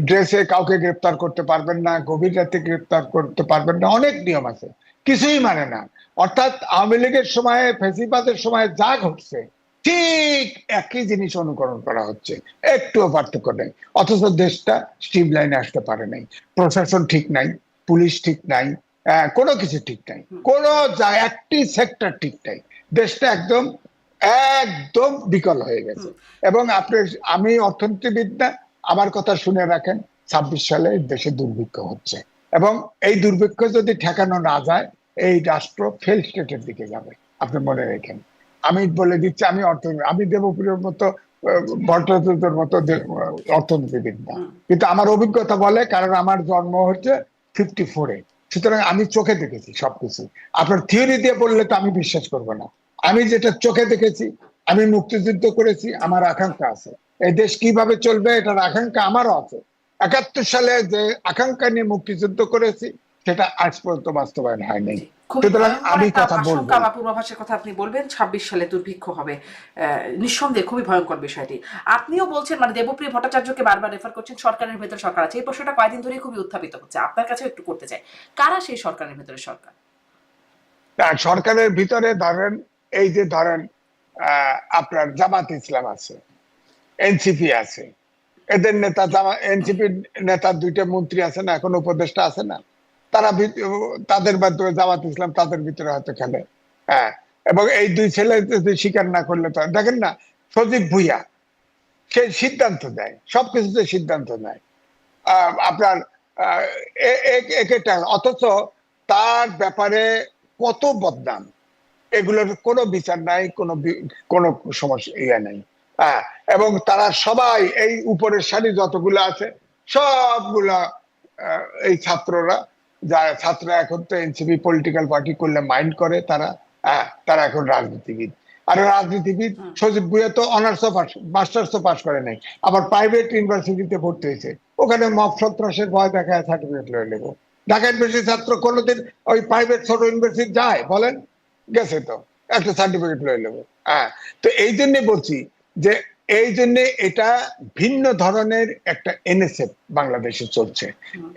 ড্রেসে কাউকে গ্রেফতার করতে পারবেন না, গভীর রাতে গ্রেফতার করতে পারবেন না, অনেক নিয়ম আছে, কিছুই মানে না। অর্থাৎ আওয়ামী লীগের সময়, ফ্যাসিবাদের সময় যা ঘটছে ঠিক একই জিনিস অনুকরণ করা হচ্ছে, একটুও পার্থক্য নেই। অথচ দেশটা স্ট্রিম লাইনে আসতে পারে নাই, প্রশাসন ঠিক নাই, পুলিশ ঠিক নাই, কোনো কিছু ঠিক নাই, কোনো একটি সেক্টর ঠিক নাই, দেশটা একদম একদম বিকল হয়ে গেছে। এবং আমি অর্থনীতিবিদ না, আমার কথা শুনে রাখেন, 26 সালে দেশে দুর্ভিক্ষ হচ্ছে এবং এই দুর্ভিক্ষ যদি ঠেকানো না যায় এই রাষ্ট্র ফেল স্টেটের দিকে যাবে, আপনি মনে রাখেন। আমি বলে দিচ্ছি, আমি দেবপ্রিয়র মতো ভট্টাচার্যের মতো অর্থনীতিবিদ না, কিন্তু আমার অভিজ্ঞতা বলে, কারণ আমার জন্ম হচ্ছে 54-এ, সুতরাং আমি চোখে দেখেছি সবকিছু। আপনার থিওরি দিয়ে বললে তো আমি বিশ্বাস করবো না, আমি যেটা চোখে দেখেছি, আমি মুক্তিযুদ্ধ করেছি, আমার আকাঙ্ক্ষা আছে এই দেশ কিভাবে চলবে, এটার আকাঙ্ক্ষা আমারও আছে। 71 সালে যে আকাঙ্ক্ষা নিয়ে মুক্তিযুদ্ধ করেছি সেটা আজ পর্যন্ত বাস্তবায়ন হয়নি। সুতরাং আমি কথা বলবো। বা পূর্বাভাসের কথা আপনি বলবেন 26 সালে দুর্ভিক্ষ হবে, নিঃসন্দেহে খুবই ভয়ঙ্কর বিষয়টি। আপনিও বলছেন, মানে দেবপ্রিয় ভট্টাচার্যকে বারবার রেফার করছেন সরকারের ভেতরে সরকার আছে, এই প্রশ্নটা কয়েকদিন ধরে খুবই উত্থাপিত হচ্ছে, আপনার কাছেও একটু করতে চাই, কারা সেই সরকারের ভেতরে সরকার? সরকারের ভিতরে ধরেন, এই যে ধরেন আপনার জামাত ইসলাম আছে, এনসিপি আছে, এদের নেতা, এনসিপির নেতার 2টা মন্ত্রী আছে না, এখন উপদেষ্টা আছে না, তারা তাদের মাধ্যমে জামাত ইসলাম তাদের ভিতরে হয়তো খেলে। হ্যাঁ, এবং এই 2 ছেলে যদি স্বীকার না করলে তো দেখেন না, সজীব ভুইয়া সে সিদ্ধান্ত দেয়, সবকিছুতে সিদ্ধান্ত নেয় আপনার অথচ তার ব্যাপারে কত বদনাম, এগুলোর কোনো বিচার নাই, কোনো সমস্যা নাই। হ্যাঁ, এবং তারা সবাই এই উপরের সারি যতগুলো আছে সবগুলা এই ছাত্ররা, যারা ছাত্ররা এখন তো এনসিপি পলিটিক্যাল পার্টি করলে মাইন্ড করে তারা, তারা এখন রাজনীতিবিদ। আর রাজনীতিবিদ সজীব ভুইয়া তো অনার্সও পাস, মাস্টার্সও পাস করে নাই, আবার প্রাইভেট ইউনিভার্সিটিতে ভর্তি হয়েছে, ওখানে মব সন্ত্রাসের ভয় দেখায় সার্টিফিকেট লয়ে নেবো। ঢাকা ইউনিভার্সিটির ছাত্র কোনোদিন ওই প্রাইভেট ছোট ইউনিভার্সিটি যায় বলেন? গেছে তো, একটা সার্টিফিকেট লয়ে নেবো। হ্যাঁ, তো এই জন্য বলছি যে এই জন্য এটা ভিন্ন ধরনের একটা এনএসএফ বাংলাদেশে চলছে,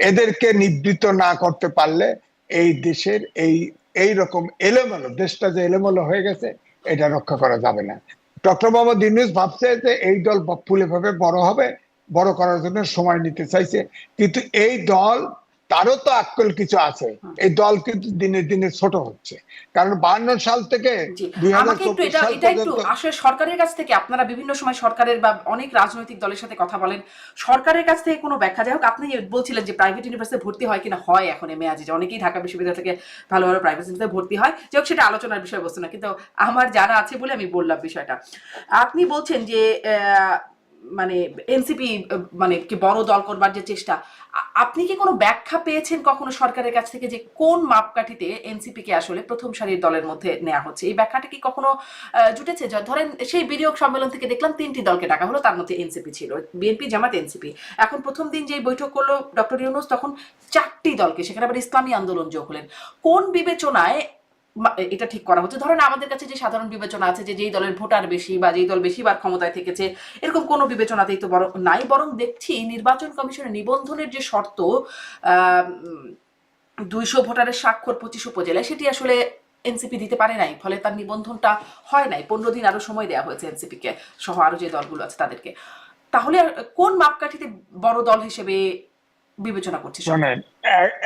এদেরকে নিবৃত্ত না করতে পারলে এই দেশের এই রকম এলোমেলো, দেশটা যে এলোমেলো হয়ে গেছে এটা রক্ষা করা যাবে না। ডক্টর মোহাম্মদ ইউনূস ভাবছে যে এই দল ফুলে ভাবে বড় হবে, বড় করার জন্য সময় নিতে চাইছে, কিন্তু এই দল, তারও তো আক্কল কিছু আছে, এই দল কিন্তু দিনে দিনে ছোট হচ্ছে, কারণ 52 সাল থেকে 2024 সাল পর্যন্ত আসলে সরকারের কাছ থেকে আপনারা বিভিন্ন সময় সরকারের বা অনেক রাজনৈতিক দলের সাথে কথা বলেন, সরকারের কাছ থেকে কোনো ব্যাখ্যা, যাই হোক আপনি বলছিলেন যে প্রাইভেট ইউনিভার্সিটি ভর্তি হয় কিনা, হয় এখন মেয়াজি অনেকেই ঢাকা বিশ্ববিদ্যালয় থেকে ভালো ভালো প্রাইভেট ইউনিভার্সিটি ভর্তি হয়, যাই হোক সেটা আলোচনার বিষয়বস্তু না, কিন্তু আমার জানা আছে বলে আমি বললাম বিষয়টা। আপনি বলছেন যে মানে এনসিপি মানে কি বড় দল করবার যে চেষ্টা, আপনি কি কোনো ব্যাখ্যা পেয়েছেন কখনো সরকারের কাছ থেকে যে কোন মাপকাঠিতে এনসিপি কে আসলে প্রথম সারির দলের মধ্যে নেওয়া হচ্ছে? এই ব্যাখ্যাটা কি কখনো জুটেছে? ধরেন সেই বিনিয়োগ সম্মেলন থেকে দেখলাম 3টি দলকে ডাকা হলো, তার মধ্যে এনসিপি ছিল, বিএনপি, জামাত, এনসিপি। এখন প্রথম দিন যেই বৈঠক করলো ডক্টর ইউনূস, তখন 4টি দলকে, সেখানে আবার ইসলামী আন্দোলন যোগ হলেন। কোন বিবেচনায় এটা ঠিক করা হচ্ছে? ধরেন আমাদের কাছে যে সাধারণ বিবেচনা আছে যে যেই দলের ভোটার বেশি বা যেই দল বেশিবার ক্ষমতায় থেকেছে, এরকম কোনো বিবেচনাতেই তো নাই, বরং দেখছি নির্বাচন কমিশনের নিবন্ধনের যে শর্ত 200 ভোটারের স্বাক্ষর 25 উপজেলায়, সেটি আসলে এনসিপি দিতে পারে নাই, ফলে তার নিবন্ধনটা হয় নাই। 15 দিন আরো সময় দেওয়া হয়েছে এনসিপি কে সহ আরো যে দলগুলো আছে তাদেরকে। তাহলে কোন মাপকাঠিতে বড় দল হিসেবে বিবেচনা করছে?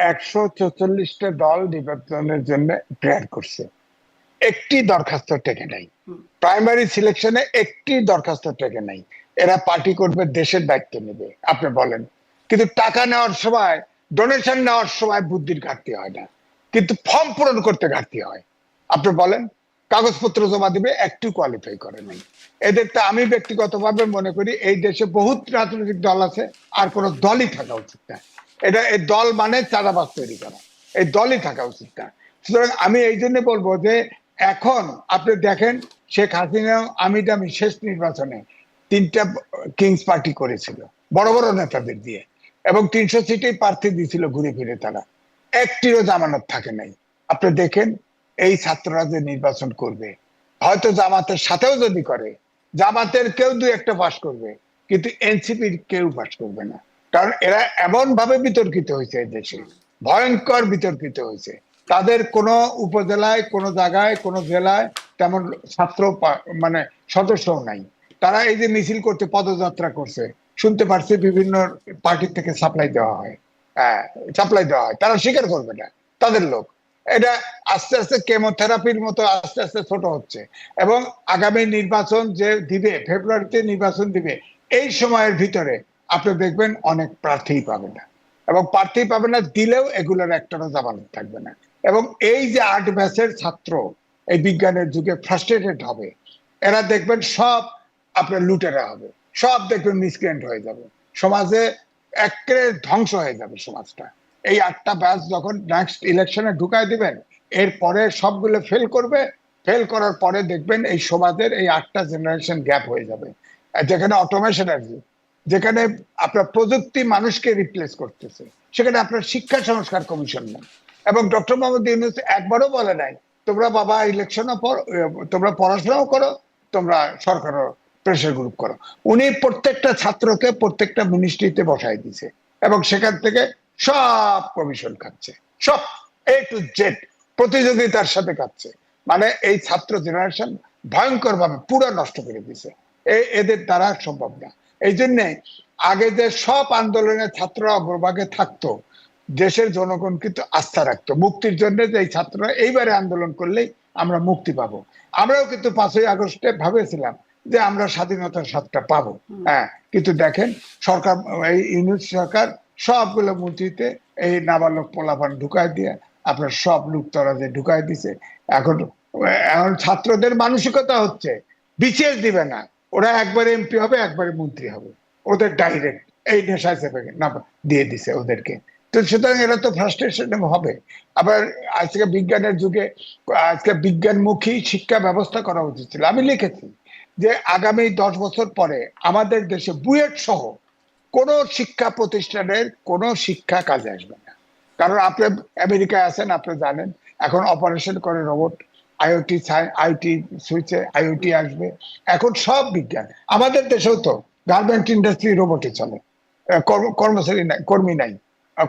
144টা দল নির্বাচনের জন্য প্রেয়ার করছে, একটি দরখাস্ত টেকে নাই, প্রাইমারি সিলেকশনে একটি দরখাস্ত টেকে নাই। এরা পার্টি করবে, দেশের দায়িত্ব নেবে, আপনি বলেন। কিন্তু টাকা নেওয়ার সময়, ডোনেশন নেওয়ার সময় বুদ্ধির ঘাটতি হয় না, কিন্তু ফর্ম পূরণ করতে ঘাটতি হয়। আপনি বলেন, কাগজপত্র জমা দিবে, একটু কোয়ালিফাই করে নাই। এদেরটা আমি ব্যক্তিগতভাবে মনে করি এই দেশে বহুত রাজনৈতিক দল আছে, আর কোন দলই থাকা উচিত না। এই দল মানে চাঁদাবাজ তৈরি করা, এই দলই থাকা উচিত না। সুতরাং আমি এই জন্য বলবো যে এখন আপনি দেখেন শেখ হাসিনা আমি শেষ নির্বাচনে 3টা কিংস পার্টি করেছিল বড় বড় নেতাদের দিয়ে, এবং 300 সিটেই প্রার্থী দিয়েছিল ঘুরে ফিরে, তারা একটিরও জামানত থাকে নাই। আপনি দেখেন এই ছাত্ররা যে নির্বাচন করবে, হয়তো জামাতের সাথেও যদি করে, জামাতের কেউ 2-1টা পাস করবে, কিন্তু এনসিপির কেউ পাস করবে না। কারণ এরা এমন ভাবে বিতর্কিত হয়েছে এই দেশে, ভয়ঙ্কর বিতর্কিত হয়েছে। তাদের কোনো উপজেলায়, কোনো জায়গায়, কোনো জেলায় তেমন ছাত্র মানে সদস্যও নাই। তারা এই যে মিছিল করতে, পদযাত্রা করছে, শুনতে পারছি বিভিন্ন পার্টি থেকে সাপ্লাই দেওয়া হয়, সাপ্লাই দেওয়া হয়, তারা স্বীকার করবে না তাদের লোক। এটা আস্তে আস্তে কেমোথেরাপির মতো আস্তে আস্তে ছোট হচ্ছে। এবং আগামী নির্বাচন যে দিবে, ফেব্রুয়ারিতে নির্বাচন দিবে, এই সময়ের ভিতরে আপনি দেখবেন অনেক প্রার্থী পাবে না, এবং প্রার্থী পাবে না, দিলেও এগুলোর একটারও জামানত থাকবে না। এবং এই যে 8 ব্যাচের ছাত্র এই বিজ্ঞানের যুগে ফ্রাস্ট্রেটেড হবে, এরা দেখবেন সব আপনার লুটেরা হবে, সব দেখবেন মিসক্রিয়েন্ট হয়ে যাবে, সমাজে একেবারে ধ্বংস হয়ে যাবে সমাজটা। এই 8টা ব্যাচ যখন নেক্সট ইলেকশনে ঢুকায় দিবেন, এরপরে সবগুলো ফেল করবে, ফেল করার পরে দেখবেন এই সমাজের এই 8টা জেনারেশন গ্যাপ হয়ে যাবে, যেখানে অটোমেশন আসবে, যেখানে আপনার প্রযুক্তি মানুষকে রিপ্লেস করতেছে, সেখানে আপনার শিক্ষা সংস্কার কমিশন নেই। এবং ডক্টর মোহাম্মদ ইউনূস একবারও বলে নাই তোমরা বাবা ইলেকশনও তোমরা পড়াশোনাও করো, তোমরা সরকারও প্রেসার গ্রুপ করো। উনি প্রত্যেকটা ছাত্রকে প্রত্যেকটা মিনিস্ট্রিতে বসাই দিছে, এবং সেখান থেকে সব কমিশন খাচ্ছে, সব A to Z প্রতিযোগিতার সাথে খাচ্ছে। মানে এই ছাত্র জেনারেশন ভয়ঙ্কর ভাবে পুরো নষ্ট করে দিছে, এদের দ্বারা সম্ভব না। এই জন্যে আগে যে সব আন্দোলনে ছাত্ররা অগ্রভাগে থাকতো, দেশের জনগণ কিন্তু আস্থা রাখতো মুক্তির জন্য, যে এই ছাত্ররা এইবারে আন্দোলন করলেই আমরা মুক্তি পাবো। আমরাও কিন্তু 5ই আগস্টে ভেবেছিলাম যে আমরা স্বাধীনতার স্বাদটা পাবো, কিন্তু দেখেন সরকার, এই ইউনূস সরকার সবগুলো মন্ত্রীতে এই নাবালক পোলাপান ঢুকায় দিয়ে আপনার সব লুটতরাজে ঢুকায় দিছে। এখন এখন ছাত্রদের মানসিকতা হচ্ছে বিশেষ দিবে না, ওরা একবারে এমপি হবে, একবারে মন্ত্রী হবে, ওদের ডাইরেক্ট এই নেশায় চেপে না দিয়ে দিছে ওদেরকে। তো সুতরাং এরা তো ফ্রাস্ট্রেশন হবে। আবার আজকে বিজ্ঞানের যুগে আজকে বিজ্ঞানমুখী শিক্ষা ব্যবস্থা করা উচিত ছিল। আমি লিখেছি যে আগামী 10 বছর পরে আমাদের দেশে বুয়েট সহ কোন শিক্ষা প্রতিষ্ঠানের কোন শিক্ষা কাজে আসবে না। কারণ আপনি আমেরিকায় আছেন, আপনি জানেন এখন অপারেশন করে রোবট, আইটি সুইচে আইওটি আসবে, এখন সব বিজ্ঞান। আমাদের দেশেও তো গার্মেন্ট ইন্ডাস্ট্রি রোবটে চলে, কর্মচারী নাই, কর্মী নাই,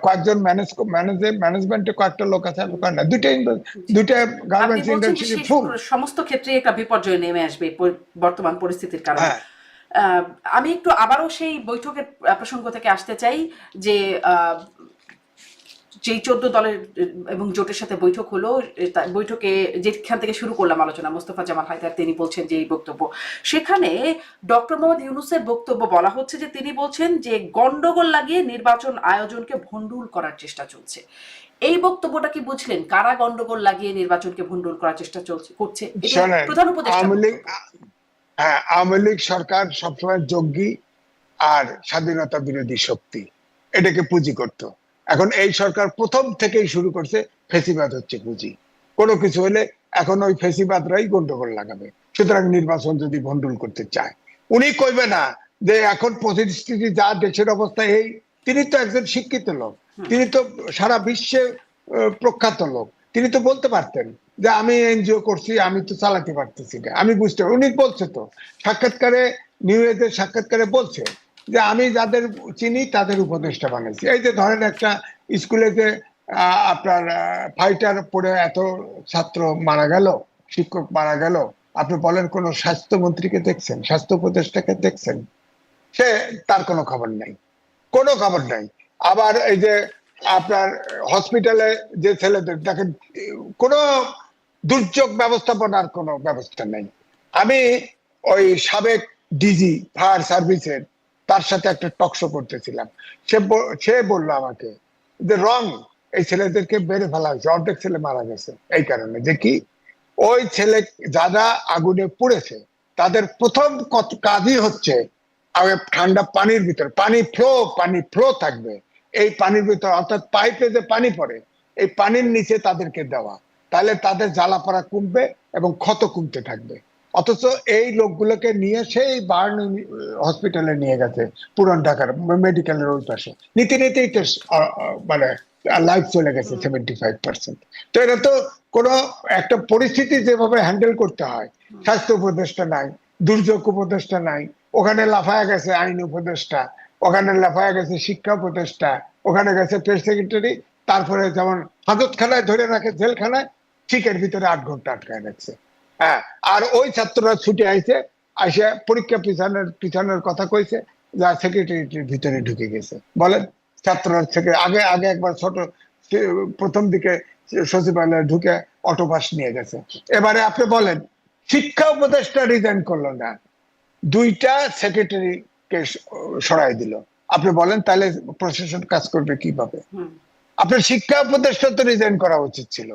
কয়েকজন ম্যানেজমেন্টে কয়েকটা লোক আছে, না দুইটা গার্মেন্টস ইন্ডাস্ট্রি ফুল। সমস্ত ক্ষেত্রে একটা বিপর্যয় নেমে আসবে বর্তমান পরিস্থিতির কারণে। আমি একটু আবারও সেই বৈঠকের প্রসঙ্গ থেকে আসতে চাই যে যেই 14 দলের এবং জোটের সাথে বৈঠক হলো, বৈঠকে যেখান থেকে শুরু করলাম আলোচনা, মোস্তফা জামাল হায়দার তিনি বলছেন যে এই বক্তব্য, সেখানে ডক্টর মোহাম্মদ ইউনূসের বক্তব্য বলা হচ্ছে যে তিনি বলছেন যে গন্ডগোল লাগিয়ে নির্বাচন আয়োজনকে ভণ্ডুল করার চেষ্টা চলছে। এই বক্তব্যটা কি বুঝলেন? কারা গন্ডগোল লাগিয়ে নির্বাচনকে ভণ্ডুল করার চেষ্টা করছে? প্রধান উপদেষ্টা। হ্যাঁ, আওয়ামী লীগ সরকার সবসময় জঙ্গি আর স্বাধীনতা বিরোধী শক্তি, এটাকে পুঁজি করত। এখন এই সরকার প্রথম থেকেই শুরু করছে ফেসিবাদ হচ্ছে পুঁজি, কোনো কিছু হলে এখন ওই ফেসিবাদরাই গন্ডগোল লাগাবে। সুতরাং নির্বাচন যদি ভণ্ডুল করতে চায়, উনি কইবে না যে এখন পরিস্থিতি যা, দেশের অবস্থা এই। তিনি তো একজন শিক্ষিত লোক, তিনি তো সারা বিশ্বে প্রখ্যাত লোক, তিনি তো বলতে পারতেন যে আমি এনজিও করছি, আমি তো চালাতে পারতেছি না, আমি বুঝতে। উনি বলছে তো সাক্ষাৎকারে, নিউ ইয়র্কের সাক্ষাৎকারে বলছে যে আমি যাদের চিনি তাদের উপদেষ্টা বানাইছি। এই যে ধরেন একটা স্কুলে যে আপনার ফাইটার পড়ে এত ছাত্র মারা গেল, শিক্ষক মারা গেল, আপনি বলেন কোন স্বাস্থ্যমন্ত্রীকে দেখছেন, স্বাস্থ্য উপদেষ্টাকে দেখছেন? সে তার কোনো খবর নাই, কোনো খবর নাই। আবার এই যে আপনার হসপিটালে যে ছেলেদের দেখেন, কোনো দুর্যোগ ব্যবস্থাপনার কোনো ব্যবস্থা নেই। আমি ওই সাবেক ডিজি ফায়ার সার্ভিসের, তার সাথে একটা টকশো করতেছিলাম, সে বললো আমাকে যে রং, এই ছেলেদেরকে বেড়ে ফেলা হয়েছে, অর্ধেক ছেলে মারা গেছে এই কারণে যে কি, ওই ছেলে যারা আগুনে পুড়েছে তাদের প্রথম কাজই হচ্ছে ঠান্ডা পানির ভিতর, পানি ফ্লো থাকবে, এই পানির ভিতর অর্থাৎ পাইপে যে পানি পড়ে এই পানির নিচে তাদেরকে দেওয়া, তাহলে তাদের জ্বালা পড়া কমবে এবং ক্ষত কমতে থাকবে। অথচ এই লোকগুলোকে নিয়ে সেই বার্ন হসপিটালে নিয়ে গেছে, পুরান ঢাকার মেডিকেলের ওই পাশে, নিতে নিতেই তো মানে লাইফ চলে গেছে 75%। তো এটা তো কোনো একটা পরিস্থিতি যেভাবে হ্যান্ডেল করতে হয়, স্বাস্থ্য উপদেষ্টা নাই, দুর্যোগ উপদেষ্টা নাই, ওখানে লাফায়া গেছে আইন উপদেষ্টা, ওখানে লাফায়া গেছে শিক্ষা উপদেষ্টা, ওখানে গেছে প্রেস সেক্রেটারি, তারপরে যেমন হাজতখানায় ধরে রাখে, জেলখানায় ঠিকের ভিতরে 8 ঘন্টা আটকায় রাখছে। হ্যাঁ, আর ওই ছাত্ররা ছুটে আইছে, আইসে পরীক্ষা পিছানোর কথা কইছে, যা সেক্রেটারির ভিতরে ঢুকে গেছে। বলেন, ছাত্ররা থেকে আগে আগে একবার ছোট প্রথম দিকে সচিবালয়ে ঢুকে অটোপাস নিয়ে গেছে। এবারে আপনি বলেন, শিক্ষা উপদেষ্টা রিজাইন করলো না, 2টা সেক্রেটারিকে সরাই দিল। আপনি বলেন তাহলে প্রশাসন কাজ করবে কিভাবে? আপনার শিক্ষা উপদেষ্টা তো রিজাইন করা উচিত ছিল,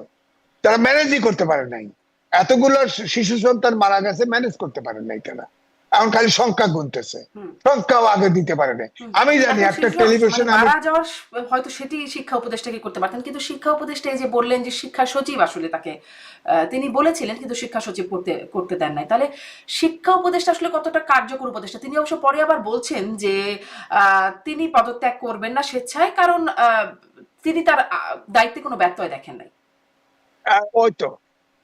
তারা ম্যানেজই করতে পারে নাই। এতগুলো শিশু সন্তান মারা গেছে, ম্যানেজ করতে পারে নাই তারা। এখন খালি সংখ্যা গুনতেছে, সংখ্যাও আগে দিতে পারে না। আমি জানি একটা টেলিভিশন মারা যাওয়ার হয়তো সেটি শিক্ষা উপদেষ্টাকে করতে পারতেন, কিন্তু শিক্ষা উপদেষ্টা এই যে বললেন যে শিক্ষা সচিব আসলে তাকে তিনি বলেছিলেন, কিন্তু শিক্ষা সচিব করতে দেন নাই। তাহলে শিক্ষা উপদেষ্টা আসলে কতটা কার্যকর উপদেষ্টা? তিনি অবশ্য পরে আবার বলছেন যে তিনি পদত্যাগ করবেন না স্বেচ্ছায়, কারণ তিনি তার দায়িত্বে কোনো ব্যত্যয় দেখেন নাই। ওই তো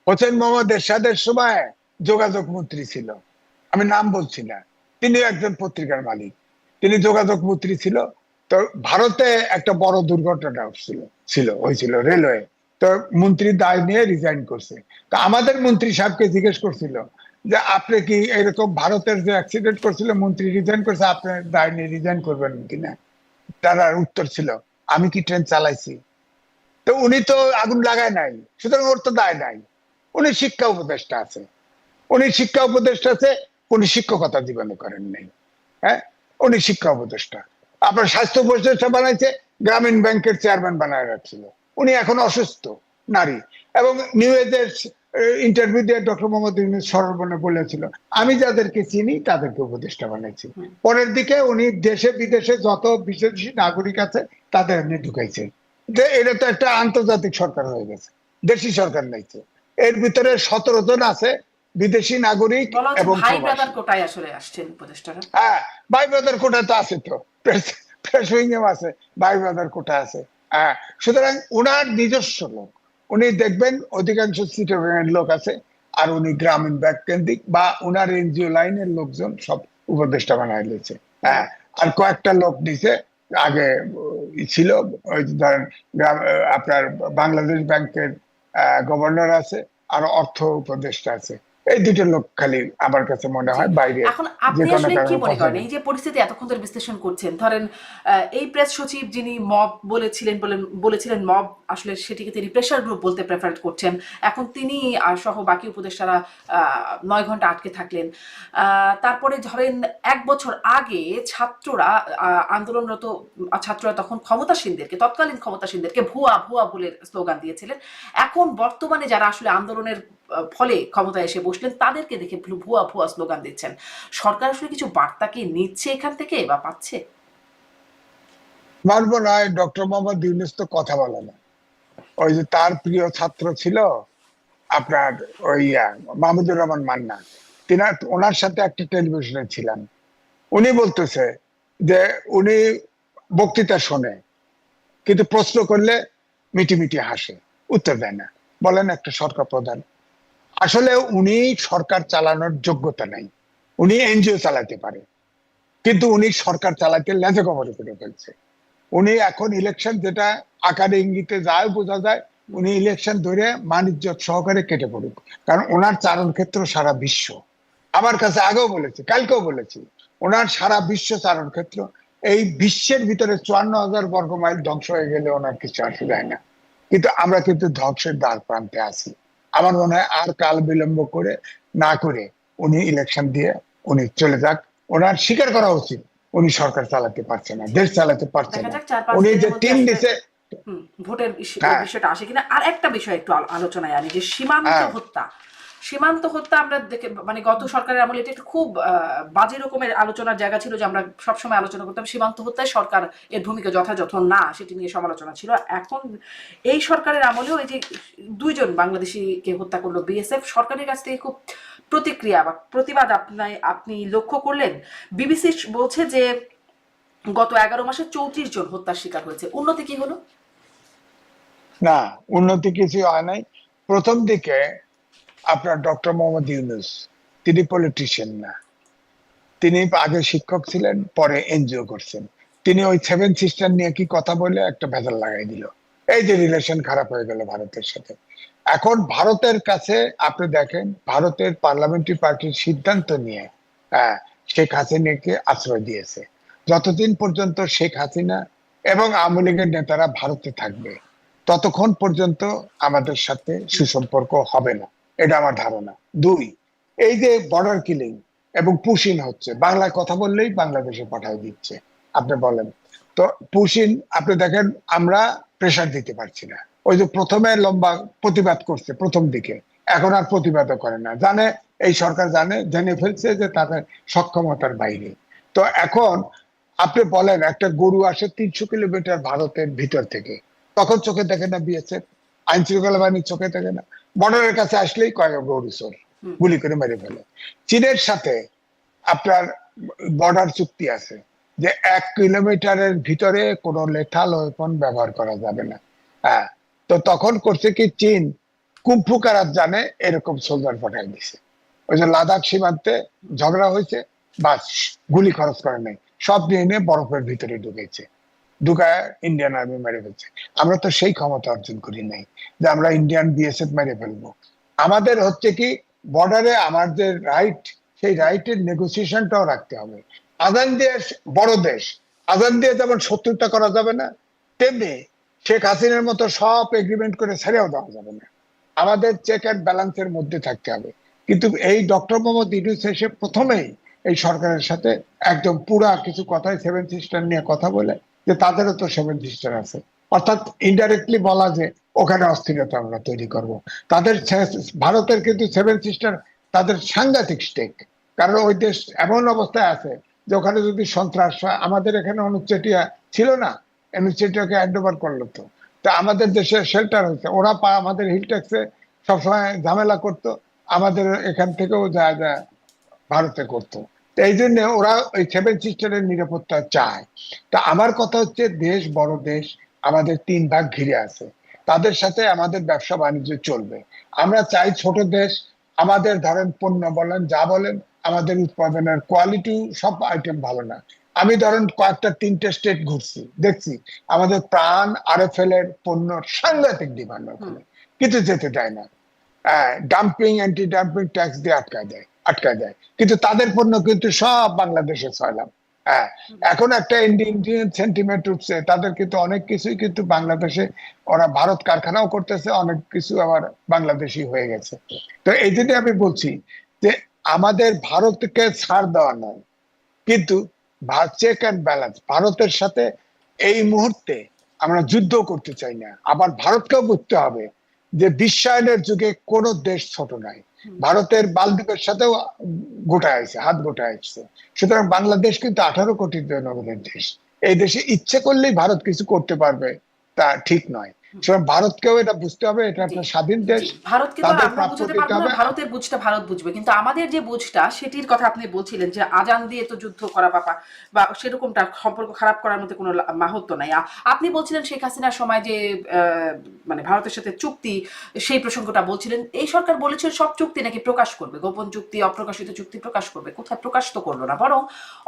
হোসেন মোহাম্মদ এরশাদের সময় যোগাযোগ মন্ত্রী ছিল, আমি নাম বলছি না, তিনি একজন পত্রিকার মালিক, তিনি যোগাযোগ মন্ত্রী ছিল। তো ভারতে একটা বড় দুর্ঘটনা হয়েছিল রেলওয়ে, তো মন্ত্রী দায় নিয়ে রিজাইন করছে। তো আমাদের মন্ত্রী সাহেবকে জিজ্ঞেস করছিল যে আপনি কি এরকম ভারতের যে অ্যাক্সিডেন্ট করছিল, মন্ত্রী রিজাইন করছে, আপনি দায় নিয়ে রিজাইন করবেন কিনা? তার উত্তর ছিল, আমি কি ট্রেন চালাইছি? তো উনি তো আগুন লাগায় নাই, সুতরাং ওর তো দায় নাই। উনি শিক্ষা উপদেষ্টা আছে, উনি শিক্ষকতা জীবনে করেন নাই। হ্যাঁ, উনি শিক্ষা উপদেষ্টা। আপনার স্বাস্থ্য উপদেষ্টা বানাইছে, গ্রামীণ ব্যাংকের চেয়ারম্যান বানায় রাখছিল। উনি এখন অসুস্থ নারী। এবং নিউ এজের ইন্টারভিউ দিয়ে ডক্টর মোহাম্মদ ইউনূস সরবনে বলেছিল, আমি যাদেরকে চিনি তাদেরকে উপদেষ্টা বানাইছি। পরের দিকে উনি দেশে বিদেশে যত বিদেশি নাগরিক আছে তাদের এমনি ঢুকাইছে। যে এটা তো একটা আন্তর্জাতিক সরকার হয়ে গেছে, দেশি সরকার নাইছে। এর ভিতরে 17 জন আছে বিদেশি নাগরিক এবং ভাই ব্রাদার কোটায় আসলে আসছেন উপদেষ্টারা। হ্যাঁ, ভাই ব্রাদার কোটা তো আছে, তো প্রেস উইং এও আছে, ভাই ব্রাদার কোটা আছে। হ্যাঁ, সুতরাং উনার নিজস্ব লোক, উনি দেখবেন অধিকাংশ চিটাগাং লোক আছে, আর উনি গ্রামীণ ব্যাংক কেন্দ্রিক বা উনার এনজিও লাইনের লোকজন সব উপদেষ্টা বানায় দিয়েছে। হ্যাঁ, আর কয়েকটা লোক নিচে আগে ছিল, ওই ধরেন আপনার বাংলাদেশ ব্যাংকের গভর্নর আছে, আর অর্থ উপদেষ্টা আছে। এই 2টো লোক খালি আমার কাছে মনে হয় বাইরে। এখন আপনি আসলে কি মনে করেন, এই যে পরিস্থিতি এতক্ষণ ধরে বিশ্লেষণ করছেন, ধরেন এই প্রেস সচিব যিনি মব বলেছিলেন মব, আসলে সেটিকে তিনি প্রেসার গ্রুপ বলতে প্রেফার করছেন, এখন তিনি সহ বাকি উপদেষ্টারা 9 ঘন্টা আটকে থাকলেন। তারপরে ধরেন 1 বছর আগে ছাত্ররা আন্দোলনরত ছাত্ররা তখন তৎকালীন ক্ষমতাসীনদেরকে ভুয়া ভুয়া বলে স্লোগান দিয়েছিলেন। এখন বর্তমানে যারা আসলে আন্দোলনের ফলে ক্ষমতায় এসে বসলেন তাদেরকে দেখে ভুয়া ভুয়া স্লোগান দিচ্ছেন। সরকার আসলে কিছু বার্তা কি নিচ্ছে এখান থেকে বা পাচ্ছে? মানব নয়, ডক্টর মোহাম্মদ ইউনূস তো কথা বলে না। ওই যে তার প্রিয় ছাত্র ছিল আপনার ওই মাহমুদুর রহমান মান্না, ওনার সাথে একটা টেলিভিশনে ছিলাম, উনি বলতেছে যে উনি বক্তৃতা শোনে, কিন্তু প্রশ্ন করলে মিটিমিটি হাসে, উত্তর দেয় না। বলেন একটা সরকার প্রধান, আসলে উনি সরকার চালানোর যোগ্যতা নাই। উনি এনজিও চালাতে পারে, কিন্তু উনি সরকার চালাতে লেজে কবরে করে ফেলছে। উনি এখন ইলেকশন, যেটা আকারে ইঙ্গিতে যায় বোঝা যায়, উনি ইলেকশন ধরে বাণিজ্য সহকারে কেটে পড়ুক, কারণ ওনার চারণ ক্ষেত্র সারা বিশ্ব। আমার কাছে আগেও বলেছি, কালকেও বলেছি, ওনার সারা বিশ্ব চারণ ক্ষেত্র। এই বিশ্বের ভিতরে 54,000 বর্গ মাইল ধ্বংস হয়ে গেলে ওনার কিছু আসে যায় না, কিন্তু আমরা কিন্তু ধ্বংসের দ্বার প্রান্তে আছি। আমার মনে হয় আর কাল বিলম্ব করে না করে উনি ইলেকশন দিয়ে উনি চলে যাক। ওনার স্বীকার করা উচিত উনি সরকার চালাতে পারছে না, দেশ চালাতে পারছে না। উনি যে টিম দিছে, ভোটের বিষয়টা আসে কিনা। আর একটা বিষয় একটু আলোচনায় আনি, যে সীমান্ত হত্যা, সীমান্ত হত্যা আমরা দেখে মানে গত সরকারের আমলে এটা একটা খুব বাজে রকমের আলোচনার জায়গা ছিল, যে আমরা সবসময় আলোচনা করতাম সীমান্ত হত্যায় সরকার এর ভূমিকা যথাযথ না, সেটি নিয়ে সমালোচনা ছিল। এখন এই সরকারের আমলেও এই যে 2 জন বাংলাদেশিকে হত্যা করলো বিএসএফ, সরকারের কাছ থেকে খুব প্রতিক্রিয়া বা প্রতিবাদ আপনি লক্ষ্য করলেন? বিবিসি বলছে যে গত 11 মাসে 34 জন হত্যার শিকার হয়েছে। উন্নতি কি হলো? না, উন্নতি কিছু হয় নাই। প্রথম দিকে আপনার ডক্টর মোহাম্মদ ইউনূস, তিনি পলিটিশিয়ান না, তিনি আগে শিক্ষক ছিলেন, পরে এনজিও করছেন। তিনি ওই 7 সিস্টার নিয়ে কি কথা বলে একটা ভেজাল লাগাই দিল, এই যে রিলেশন খারাপ হয়ে গেল ভারতের সাথে। এখন ভারতের কাছে আপনি দেখেন, ভারতের পার্লামেন্টারি পার্টির সিদ্ধান্ত নিয়ে শেখ হাসিনাকে আশ্রয় দিয়েছে। যতদিন পর্যন্ত শেখ হাসিনা এবং আওয়ামী লীগের নেতারা ভারতে থাকবে, ততক্ষণ পর্যন্ত আমাদের সাথে সুসম্পর্ক হবে না, এটা আমার ধারণা। 2, এই যে বর্ডার কিলিং এবং পুশিন হচ্ছে, বাংলায় কথা বললেই বাংলাদেশে পাঠিয়ে দিচ্ছে। আপনি বলেন তো, পুশিন আপনি দেখেন, আমরা প্রেসার দিতে পারছি না। ওই যে প্রথমে লম্বা প্রতিবাদ করছে প্রথম দিকে, এখন আর প্রতিবাদও করে না, জানে এই সরকার জেনে ফেলছে যে তাদের সক্ষমতার বাইরে। তো এখন আপনি বলেন, একটা গরু আসে 300 কিলোমিটার ভারতের ভিতর থেকে, তখন চোখে দেখে না বিএসএফ, আইন শৃঙ্খলা বাহিনীর চোখে দেখে না, বর্ডারের কাছে আসলেই কয়েক গরু চোর, গুলি করে মেরে ফেলে। চীনের সাথে আপনার বর্ডার চুক্তি আছে যে 1 কিলোমিটারের ভিতরে কোনো লেথাল ওয়েপন ব্যবহার করা যাবে না। হ্যাঁ, তো তখন করছে কি, চীন কুম্ফু কারাত জানে এরকম সোলজার পাঠাই দিছে। ওই যে লাদাখ সীমান্তে ঝগড়া হয়েছে, বাস গুলি খরচ করে নাই, সব নিয়ে বরফের ভিতরে ঢুকেছে, ঢুকায় ইন্ডিয়ান আর্মি মেরে ফেলছে। আমরা তো সেই ক্ষমতা অর্জন করি নাই যে আমরা ইন্ডিয়ান বিএসএফ মেরে ফেলবো। আমাদের হচ্ছে কি, বর্ডারে আমাদের রাইট, সেই রাইটের নেগোসিয়েশনটাও রাখতে হবে। আজান দিয়ে, বড় দেশ, আজান দিয়ে যেমন শত্রুতা করা যাবে না, তেমনি শেখ হাসিনার মতো সব এগ্রিমেন্ট করে ছেড়েও দেওয়া যাবে না। আমাদের চেক অ্যান্ড ব্যালেন্সের মধ্যে থাকতে হবে। কিন্তু এই ডক্টর মোহাম্মদ ইউনূস এসে প্রথমেই এই সরকারের সাথে একদম পুরা কিছু কথাই 7 সিস্টার নিয়ে কথা বলে, যে তাদেরও তো 7 সিস্টার আছে, অর্থাৎ ইনডাইরেক্টলি বলা যে ওখানে অস্থিরতা আমরা তৈরি করব। তাদের ভারতের কিন্তু 7 সিস্টার তাদের সাংঘাতিক স্টেক, কারণ ওই দেশ এমন অবস্থায় আছে যে ওখানে যদি সন্ত্রাস হয়, আমাদের এখানে অনুচ্ছেটিয়া ছিল না, অনুচ্ছেটিয়াকে হ্যান্ড ওভার করলো তো, তা আমাদের দেশে শেল্টার হয়েছে, ওরা আমাদের হিল ট্যাক্সে সবসময় ঝামেলা করতো, আমাদের এখান থেকেও যা যা ভারতে করতো। এই জন্য ওরা ওই 7 সিস্টারের নিরাপত্তা চায়। তা আমার কথা হচ্ছে, দেশ বড় দেশ, আমাদের 3 ভাগ ঘিরে আছে, তাদের সাথে আমাদের ব্যবসা বাণিজ্য চলবে। আমরা চাই ছোট দেশ, আমাদের ধরেন পণ্য বলেন যা বলেন, আমাদের উৎপাদনের কোয়ালিটি সব আইটেম ভালো না। আমি ধরেন কয়েকটা 3টে স্টেট ঘুরছি, দেখছি আমাদের প্রাণ আরএফএল এর পণ্য সাংঘাতিক ডিমান্ড ওখানে, কিন্তু যেতে দেয় না। ডাম্পিং, অ্যান্টি ডাম্পিং ট্যাক্স দিয়ে আটকায় দেয়, কিন্তু তাদের পণ্য কিন্তু সব বাংলাদেশে ছয়লাম। হ্যাঁ, এখন একটা ইন্ডিয়ান সেন্টিমেন্ট উঠছে, তাদের কিন্তু অনেক কিছুই কিন্তু বাংলাদেশে, ওরা ভারত কারখানাও করতেছে, অনেক কিছু আবার বাংলাদেশি হয়ে গেছে। তো এই জন্য আমি বলছি যে আমাদের ভারতকে ছাড় দেওয়া নয়, কিন্তু চেক অ্যান্ড ব্যালেন্স, ভারতের সাথে এই মুহূর্তে আমরা যুদ্ধ করতে চাই না। আবার ভারতকেও বুঝতে হবে যে বিশ্বায়নের যুগে কোন দেশ ছোট নাই, ভারতের মালদ্বীপের সাথেও হাত গোটায় আসছে। সুতরাং বাংলাদেশ কিন্তু 18 কোটি জনগণের দেশ, এই দেশে ইচ্ছে করলেই ভারত কিছু করতে পারবে তা ঠিক নয়। সুতরাং ভারতকেও এটা বুঝতে হবে, এটা একটা স্বাধীন দেশ, ভারতকে তো তাদের আমরা প্রাপ্য বুঝতে দিতে পারবো না, হবে। ভারতের বুঝটা ভারত বুঝবে, কিন্তু আমাদের যে বুঝটা সেটির কথা আপনি বলছিলেন যে আজান দিয়ে তো যুদ্ধ করা বা সেরকমটা সম্পর্ক খারাপ করার মধ্যে কোনো মাহাত্ম্য নাই। আপনি বলছিলেন শেখ হাসিনার সময় যে মানে ভারতের সাথে চুক্তি, সেই প্রসঙ্গটা বলছিলেন। এই সরকার বলেছিল সব চুক্তি নাকি প্রকাশ করবে, গোপন চুক্তি, অপ্রকাশিত চুক্তি প্রকাশ করবে। কোথায় প্রকাশ তো করলো না, বরং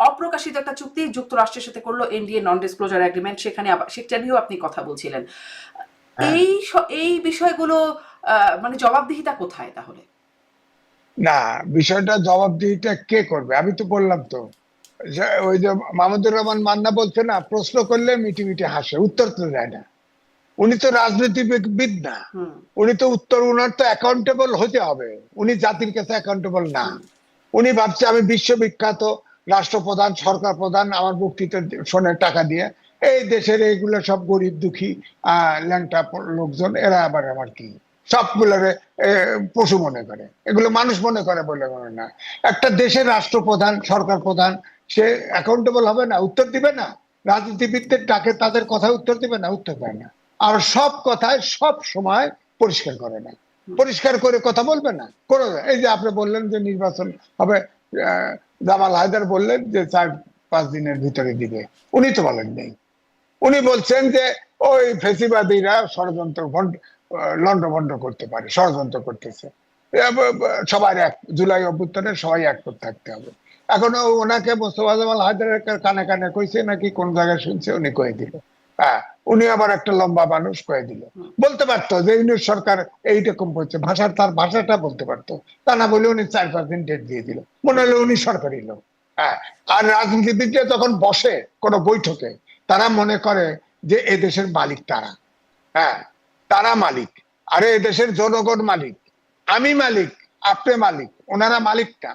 অপ্রকাশিত একটা চুক্তি যুক্তরাষ্ট্রের সাথে করলো, এনডিএ, নন ডিসক্লোজার এগ্রিমেন্ট, সেখানে আবার সেটা নিয়েও আপনি কথা বলছিলেন। হ্যাঁ, এই বিষয়গুলো মানে জবাবদিহিতা কোথায় তাহলে? না, বিষয়টা জবাবদিহিটা কে করবে? আমি তো বললাম তো, ওই যে মাহমুদুর রহমান মান্না বলছে না, প্রশ্ন করলে মিটি মিটি হাসে, উত্তর তো দেয় না। উনি তো রাজনীতিবিদ না, উনি তো উনার তো অ্যাকাউন্টেবল হতে হবে, উনি জাতির কাছে অ্যাকাউন্টেবল না। উনি ভাবছে আমি বিশ্ববিখ্যাত রাষ্ট্রপ্রধান, সরকার প্রধান, আমার বক্তৃতা শোনে টাকা দিয়ে, এই দেশের এইগুলো সব গরিব দুঃখী ল্যাংটা লোকজন, এরা আবার আমার কি সবগুলোরে পশু মনে করে, এগুলো মানুষ মনে করে বলে মনে না। একটা দেশের রাষ্ট্রপ্রধান, সরকার প্রধান, সে অ্যাকাউন্টেবল হবে না, উত্তর দিবে না? রাজনীতিবিদদের ডাকে তাদের কথা উত্তর দিবে না? উত্তর দেয় না। আর সব কথায় সব সময় পরিষ্কার করে না, পরিষ্কার করে কথা বলবে না কোনো। এই যে আপনি বললেন যে নির্বাচন হবে, জামাল হায়দার বললেন যে 4-5 দিনের ভিতরে দিবে, উনি তো বলেন নেই। উনি বলছেন যে ওই ফেসিবাদীরা ষড়যন্ত্র লন্ডভন্ড করতে পারে, ষড়যন্ত্র করতেছে, সবাই এক, জুলাই অভ্যুত্থানে সবাই এক করে থাকতে হবে। এখন ওনাকে মোস্তফা জামাল হায়দারের কানে কানে কইছে নাকি কোন জায়গায় শুনছে, উনি কয়ে দিল। হ্যাঁ, উনি আবার একটা লম্বা মানুষ, কয়ে দিল। বলতে পারতো যে ইউনিট সরকার এইরকম করছে, তার ভাষাটা বলতে পারতো, তা না বলে উনি 4-5 দিন ডেট দিয়ে দিল, মনে হলো উনি সরকারি লোক। হ্যাঁ, আর রাজনীতিবিদরা যখন বসে কোনো বৈঠকে, তারা মনে করে যে এদেশের মালিক তারা। হ্যাঁ, তারা মালিক, আরে এদেশের জনগণ মালিক, আমি মালিক, আপনি মালিক, ওনারা মালিক না।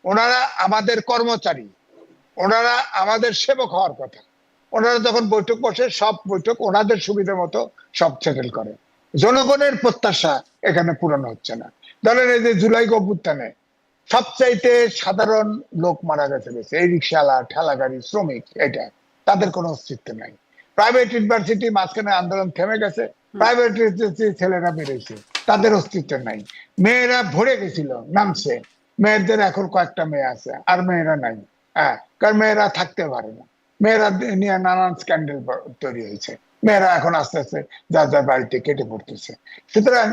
ওনারা আমাদের কর্মচারী, ওনারা আমাদের সেবক হওয়ার কথা। ওনারা যখন বৈঠক বসে, সব বৈঠক ওনাদের সুবিধা মতো সব সেটেল করে। জনগণের প্রত্যাশা এখানে পূরণ হচ্ছে না। ধরেন এই যে জুলাই অভ্যুত্থানে সবচাইতে সাধারণ লোক মারা গেছে বেশি, এই রিক্সাওয়ালা, ঠেলাগাড়ি, শ্রমিক, এটা তাদের কোনো অস্তিত্ব নাই। প্রাইভেট ইউনিভার্সিটি মাঝখানে আন্দোলন থেমে গেছে, প্রাইভেট ছেলেরা বেরোয়েছে, তাদের অস্তিত্ব নাই। মেয়েরা ভরে গেছিল, নামছে, মেয়েদের এখন কয়েকটা মেয়ে আছে, আর মেয়েরা নাই। হ্যাঁ, কারণ মেয়েরা থাকতে পারে না, মেয়েরা নিয়ে নানান স্ক্যান্ডেল তৈরি হয়েছে, মেয়েরা এখন আস্তে আস্তে যার যার বাড়িতে কেটে পড়তেছে। সুতরাং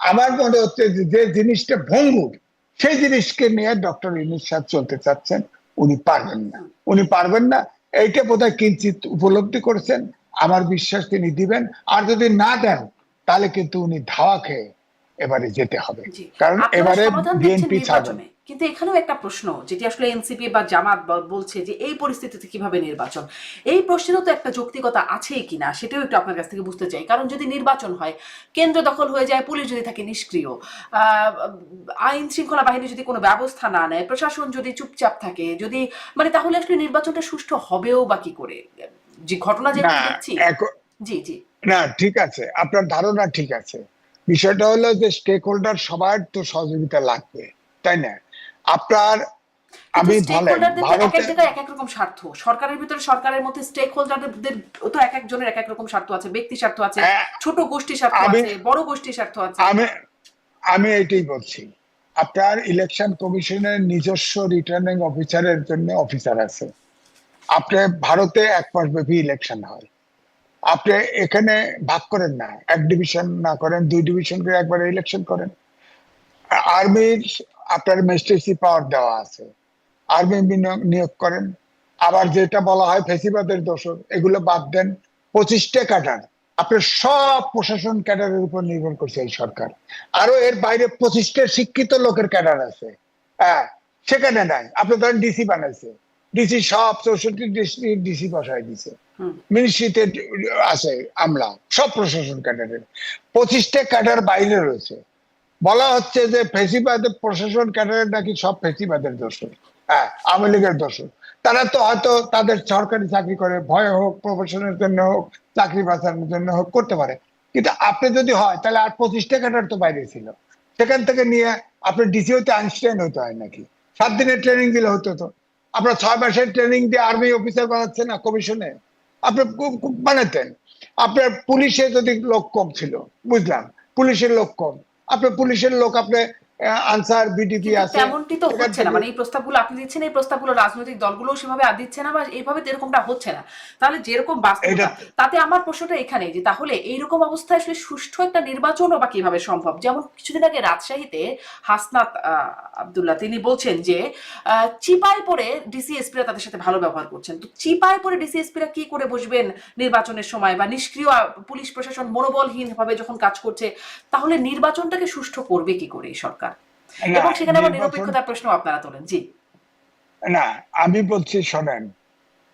আমার মনে হচ্ছে যে জিনিসটা ভঙ্গুর, সেই জিনিসকে নিয়ে ডক্টর ইউনূস সাহেব চলতে চাচ্ছেন, উনি পারবেন না, উনি পারবেন না। এইটা বোধহয় কিঞ্চিত উপলব্ধি করেছেন, আমার বিশ্বাস তিনি দিবেন। আর যদি না দেন, তাহলে কিন্তু উনি ধাওয়া খেয়ে এবারে যেতে হবে, কারণ এবারে বিএনপি ছাড়বেন। কিন্তু এখানেও একটা প্রশ্ন, যেটি আসলে এনসিপি বা জামাত বলছে যে এই পরিস্থিতিতে কিভাবে নির্বাচন, এই প্রশ্নেরও তো একটা যৌক্তিকতা আছেই কিনা সেটাও একটু আপনার কাছ থেকে বুঝতে চাই। কারণ যদি নির্বাচন হয়, কেন্দ্র দখল হয়ে যায়, পুলিশ যদি থাকে নিষ্ক্রিয়, আইন শৃঙ্খলা বাহিনী যদি কোনো ব্যবস্থা না নেয়, প্রশাসন যদি চুপচাপ থাকে, যদি মানে তাহলে আসলে নির্বাচনটা সুষ্ঠু হবেও বা কি করে? যে ঘটনা যেটা দেখছি। জি জি, না, ঠিক আছে, আপনার ধারণা ঠিক আছে। বিষয়টা হলো যে স্টেক হোল্ডার সবার তো সহযোগিতা লাগবে, তাই না? আপনার আমি বলেন ভারতে এক এক রকম স্বার্থ, সরকারের ভিতরে সরকারের মধ্যে স্টেক হোল্ডারদের তো এক একজনের এক এক রকম স্বার্থ আছে, ব্যক্তি স্বার্থ আছে, ছোট গোষ্ঠী স্বার্থ আছে, বড় গোষ্ঠী স্বার্থ আছে। আমি এটাই বলছি, আপনার ইলেকশন কমিশনের নিজস্ব রিটার্নিং অফিসারের জন্য অফিসার আছে। আপনার ভারতে 1 মাস ব্যাপী ইলেকশন হয়, আপনি এখানে ভাগ করেন না, 1 ডিভিশন না করেন, 2 ডিভিশন করে একবারে ইলেকশন করেন। আর্মির আপনার ম্যাজিস্ট্রেসি পাওয়ার দেওয়া আছে, আর্মি নিয়োগ করেন। আবার যেটা বলা হয় ফেসিবাদের দোষর, এগুলো বাদ দেন। 25টা ক্যাডার, আপনার সব প্রশাসন ক্যাডারের উপর নির্ভর করছে এই সরকার। আরো এর বাইরে 25টা শিক্ষিত লোকের ক্যাডার আছে, হ্যাঁ, সেখানে নাই। আপনি ধরেন ডিসি বানাইছে, ডিসি সব 64 ডিস্ট্রিক্ট ডিসি বসায় দিছে, মিনিস্ট্রিতে আছে আমলা, সব প্রশাসন ক্যাডারের। 25টা ক্যাডার বাইরে রয়েছে। বলা হচ্ছে যে ফেসিবাদের প্রশাসন ক্যাডারের নাকি সব ফেসিবাদের দোষর, হ্যাঁ, আওয়ামী লীগের দোষর। তারা তো হয়তো তাদের সরকারি চাকরি করে, ভয় হোক, প্রফেশনের জন্য হোক, চাকরি বাঁচানোর জন্য হোক, করতে পারে। কিন্তু আপনি যদি হয়, তাহলে আর 25টা ক্যাডার তো বাইরে ছিল, সেখান থেকে নিয়ে আপনি ডিসি হইতে আইনস্টাইন হতে হয় নাকি? 7 দিনের ট্রেনিং দিলে হতো তো। আপনার 6 মাসের ট্রেনিং দিয়ে আর্মি অফিসার বানাচ্ছে না কমিশনে, আপনি বানাতেন। আপনার পুলিশে যদি লোক কম ছিল, বুঝলাম, পুলিশের লোক কম, আপনার পুলিশের লোক আপনি আনসার, বিডিপি আছে, তেমনটি তো হচ্ছে না। মানে এই প্রস্তাবগুলো আপনি দিচ্ছেন, এই প্রস্তাবগুলো রাজনৈতিক দলগুলো সেভাবে আর দিচ্ছে না, বা এইভাবে এরকমটা হচ্ছে না। তাহলে যেরকম বাস্তবতা, তাতে আমার প্রশ্নটা এখানে যে তাহলে এইরকম অবস্থায় আসলে সুষ্ঠু একটা নির্বাচনও বা কিভাবে সম্ভব? যেমন কিছুদিন আগে রাজশাহীতে হাসনাত আব্দুল্লাহ তিনি বলছেন যে চিপায় পড়ে ডিসিএসপিরা তাদের সাথে ভালো ব্যবহার করছেন। তো চিপায় পড়ে ডিসিএসপিরা কি করে বসবেন নির্বাচনের সময়, বা নিষ্ক্রিয় পুলিশ প্রশাসন মনোবলহীন ভাবে যখন কাজ করছে, তাহলে নির্বাচনটাকে সুষ্ঠু করবে কি করে এই সরকার? এবং সেখানে আবার নিরপেক্ষতার প্রশ্ন আপনারা তোলেন। জি না, আমি বলছি শোনেন,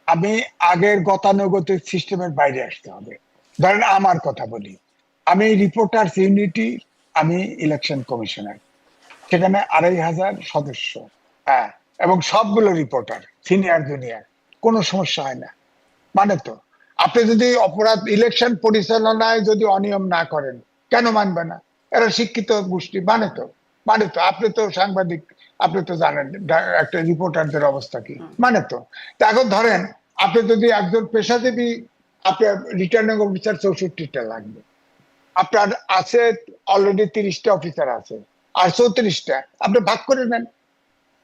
আমি আগের গতানুগতিক সিস্টেমের বাইরে আসতে হবে। ধরেন আমার কথা বলি, আমি রিপোর্টার্স ইউনিটি, আমি ইলেকশন কমিশনার, সেখানে 2500 সদস্য, হ্যাঁ, এবং সবগুলো রিপোর্টার, সিনিয়র জুনিয়র, কোনো সমস্যা হয় না। মানে তো আপনি যদি অপরাধ ইলেকশন পরিচালনায় যদি অনিয়ম না করেন, কেন মানবে না? এরা শিক্ষিত গোষ্ঠী, মানে তো আপনি তো সাংবাদিক, আপনি তো জানেন একটা রিপোর্টারদের অবস্থা কি, মানে তো। তা এখন ধরেন আপনি যদি একজন পেশাজীবী, আপনার রিটার্নিং অফিসার 64টা লাগবে, আপনার আছে অলরেডি 30টা অফিসার আছে, আর 34টা আপনি ভাগ করে নেন,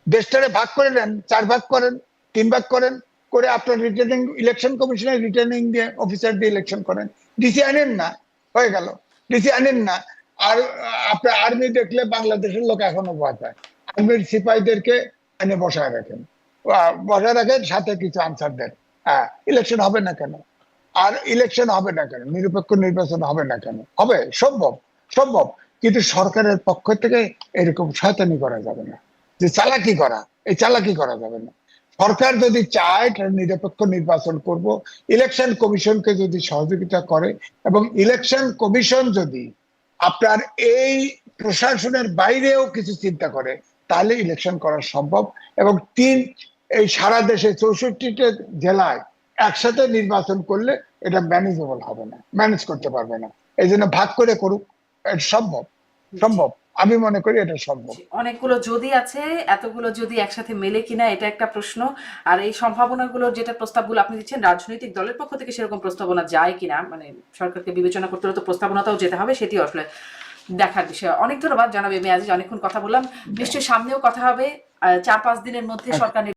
দেশটারে ভাগ করে নেন, 4 ভাগ করেন, 3 ভাগ করেন, করে আপনার রিটার্নিং ইলেকশন কমিশনের রিটার্নিং দিয়ে অফিসার দিয়ে ইলেকশন করেন, ডিসি আনেন না, হয়ে গেল। ডিসি আনেন না, আর আপনার আর্মি দেখলে বাংলাদেশের লোক এখনো ভয় পায়, আর্মির সিপাহীদেরকে এনে বসায় রাখেন, বসায় রাখেন, সাথে কিছু আনসার দেন, হ্যাঁ ইলেকশন হবে না কেন? আর ইলেকশন হবে না কেন? নিরপেক্ষ নির্বাচন হবে না কেন? হবে, সম্ভব, সম্ভব। কিন্তু সরকারের পক্ষ থেকে এরকম শয়তানি করা যাবে না, যে চালাকি করা, এই চালাকি করা যাবে না। সরকার যদি চায় নিরপেক্ষ নির্বাচন করব, ইলেকশন কমিশনকে যদি সহযোগিতা করে, এবং ইলেকশন কমিশন যদি আপনার এই প্রশাসনের বাইরেও কিছু চিন্তা করে, তাহলে ইলেকশন করা সম্ভব। এবং এই সারা দেশে 64টা জেলায় একসাথে নির্বাচন করলে এটা ম্যানেজেবল হবে না, ম্যানেজ করতে পারবে না। এই জন্য ভাগ করে করুক, এটা সম্ভব, সম্ভব, আমি মনে করি এটা সম্ভব। অনেকগুলো যদি আছে, এতগুলো যদি একসাথে মেলে কিনা এটা একটা প্রশ্ন। আর এই সম্ভাবনাগুলো, যেটা প্রস্তাবগুলো আপনি দিচ্ছেন, রাজনৈতিক দলের পক্ষ থেকে সেরকম প্রস্তাবনা যায় কিনা, মানে সরকারকে বিবেচনা করতে হলে তো প্রস্তাবনাটাও যেতে হবে, সেটিও আসলে দেখার বিষয়। অনেক ধন্যবাদ জনাব এম এ আজিজ, অনেকক্ষণ কথা বললাম, নিশ্চয়ই সামনেও কথা হবে। 4-5 দিনের মধ্যে সরকার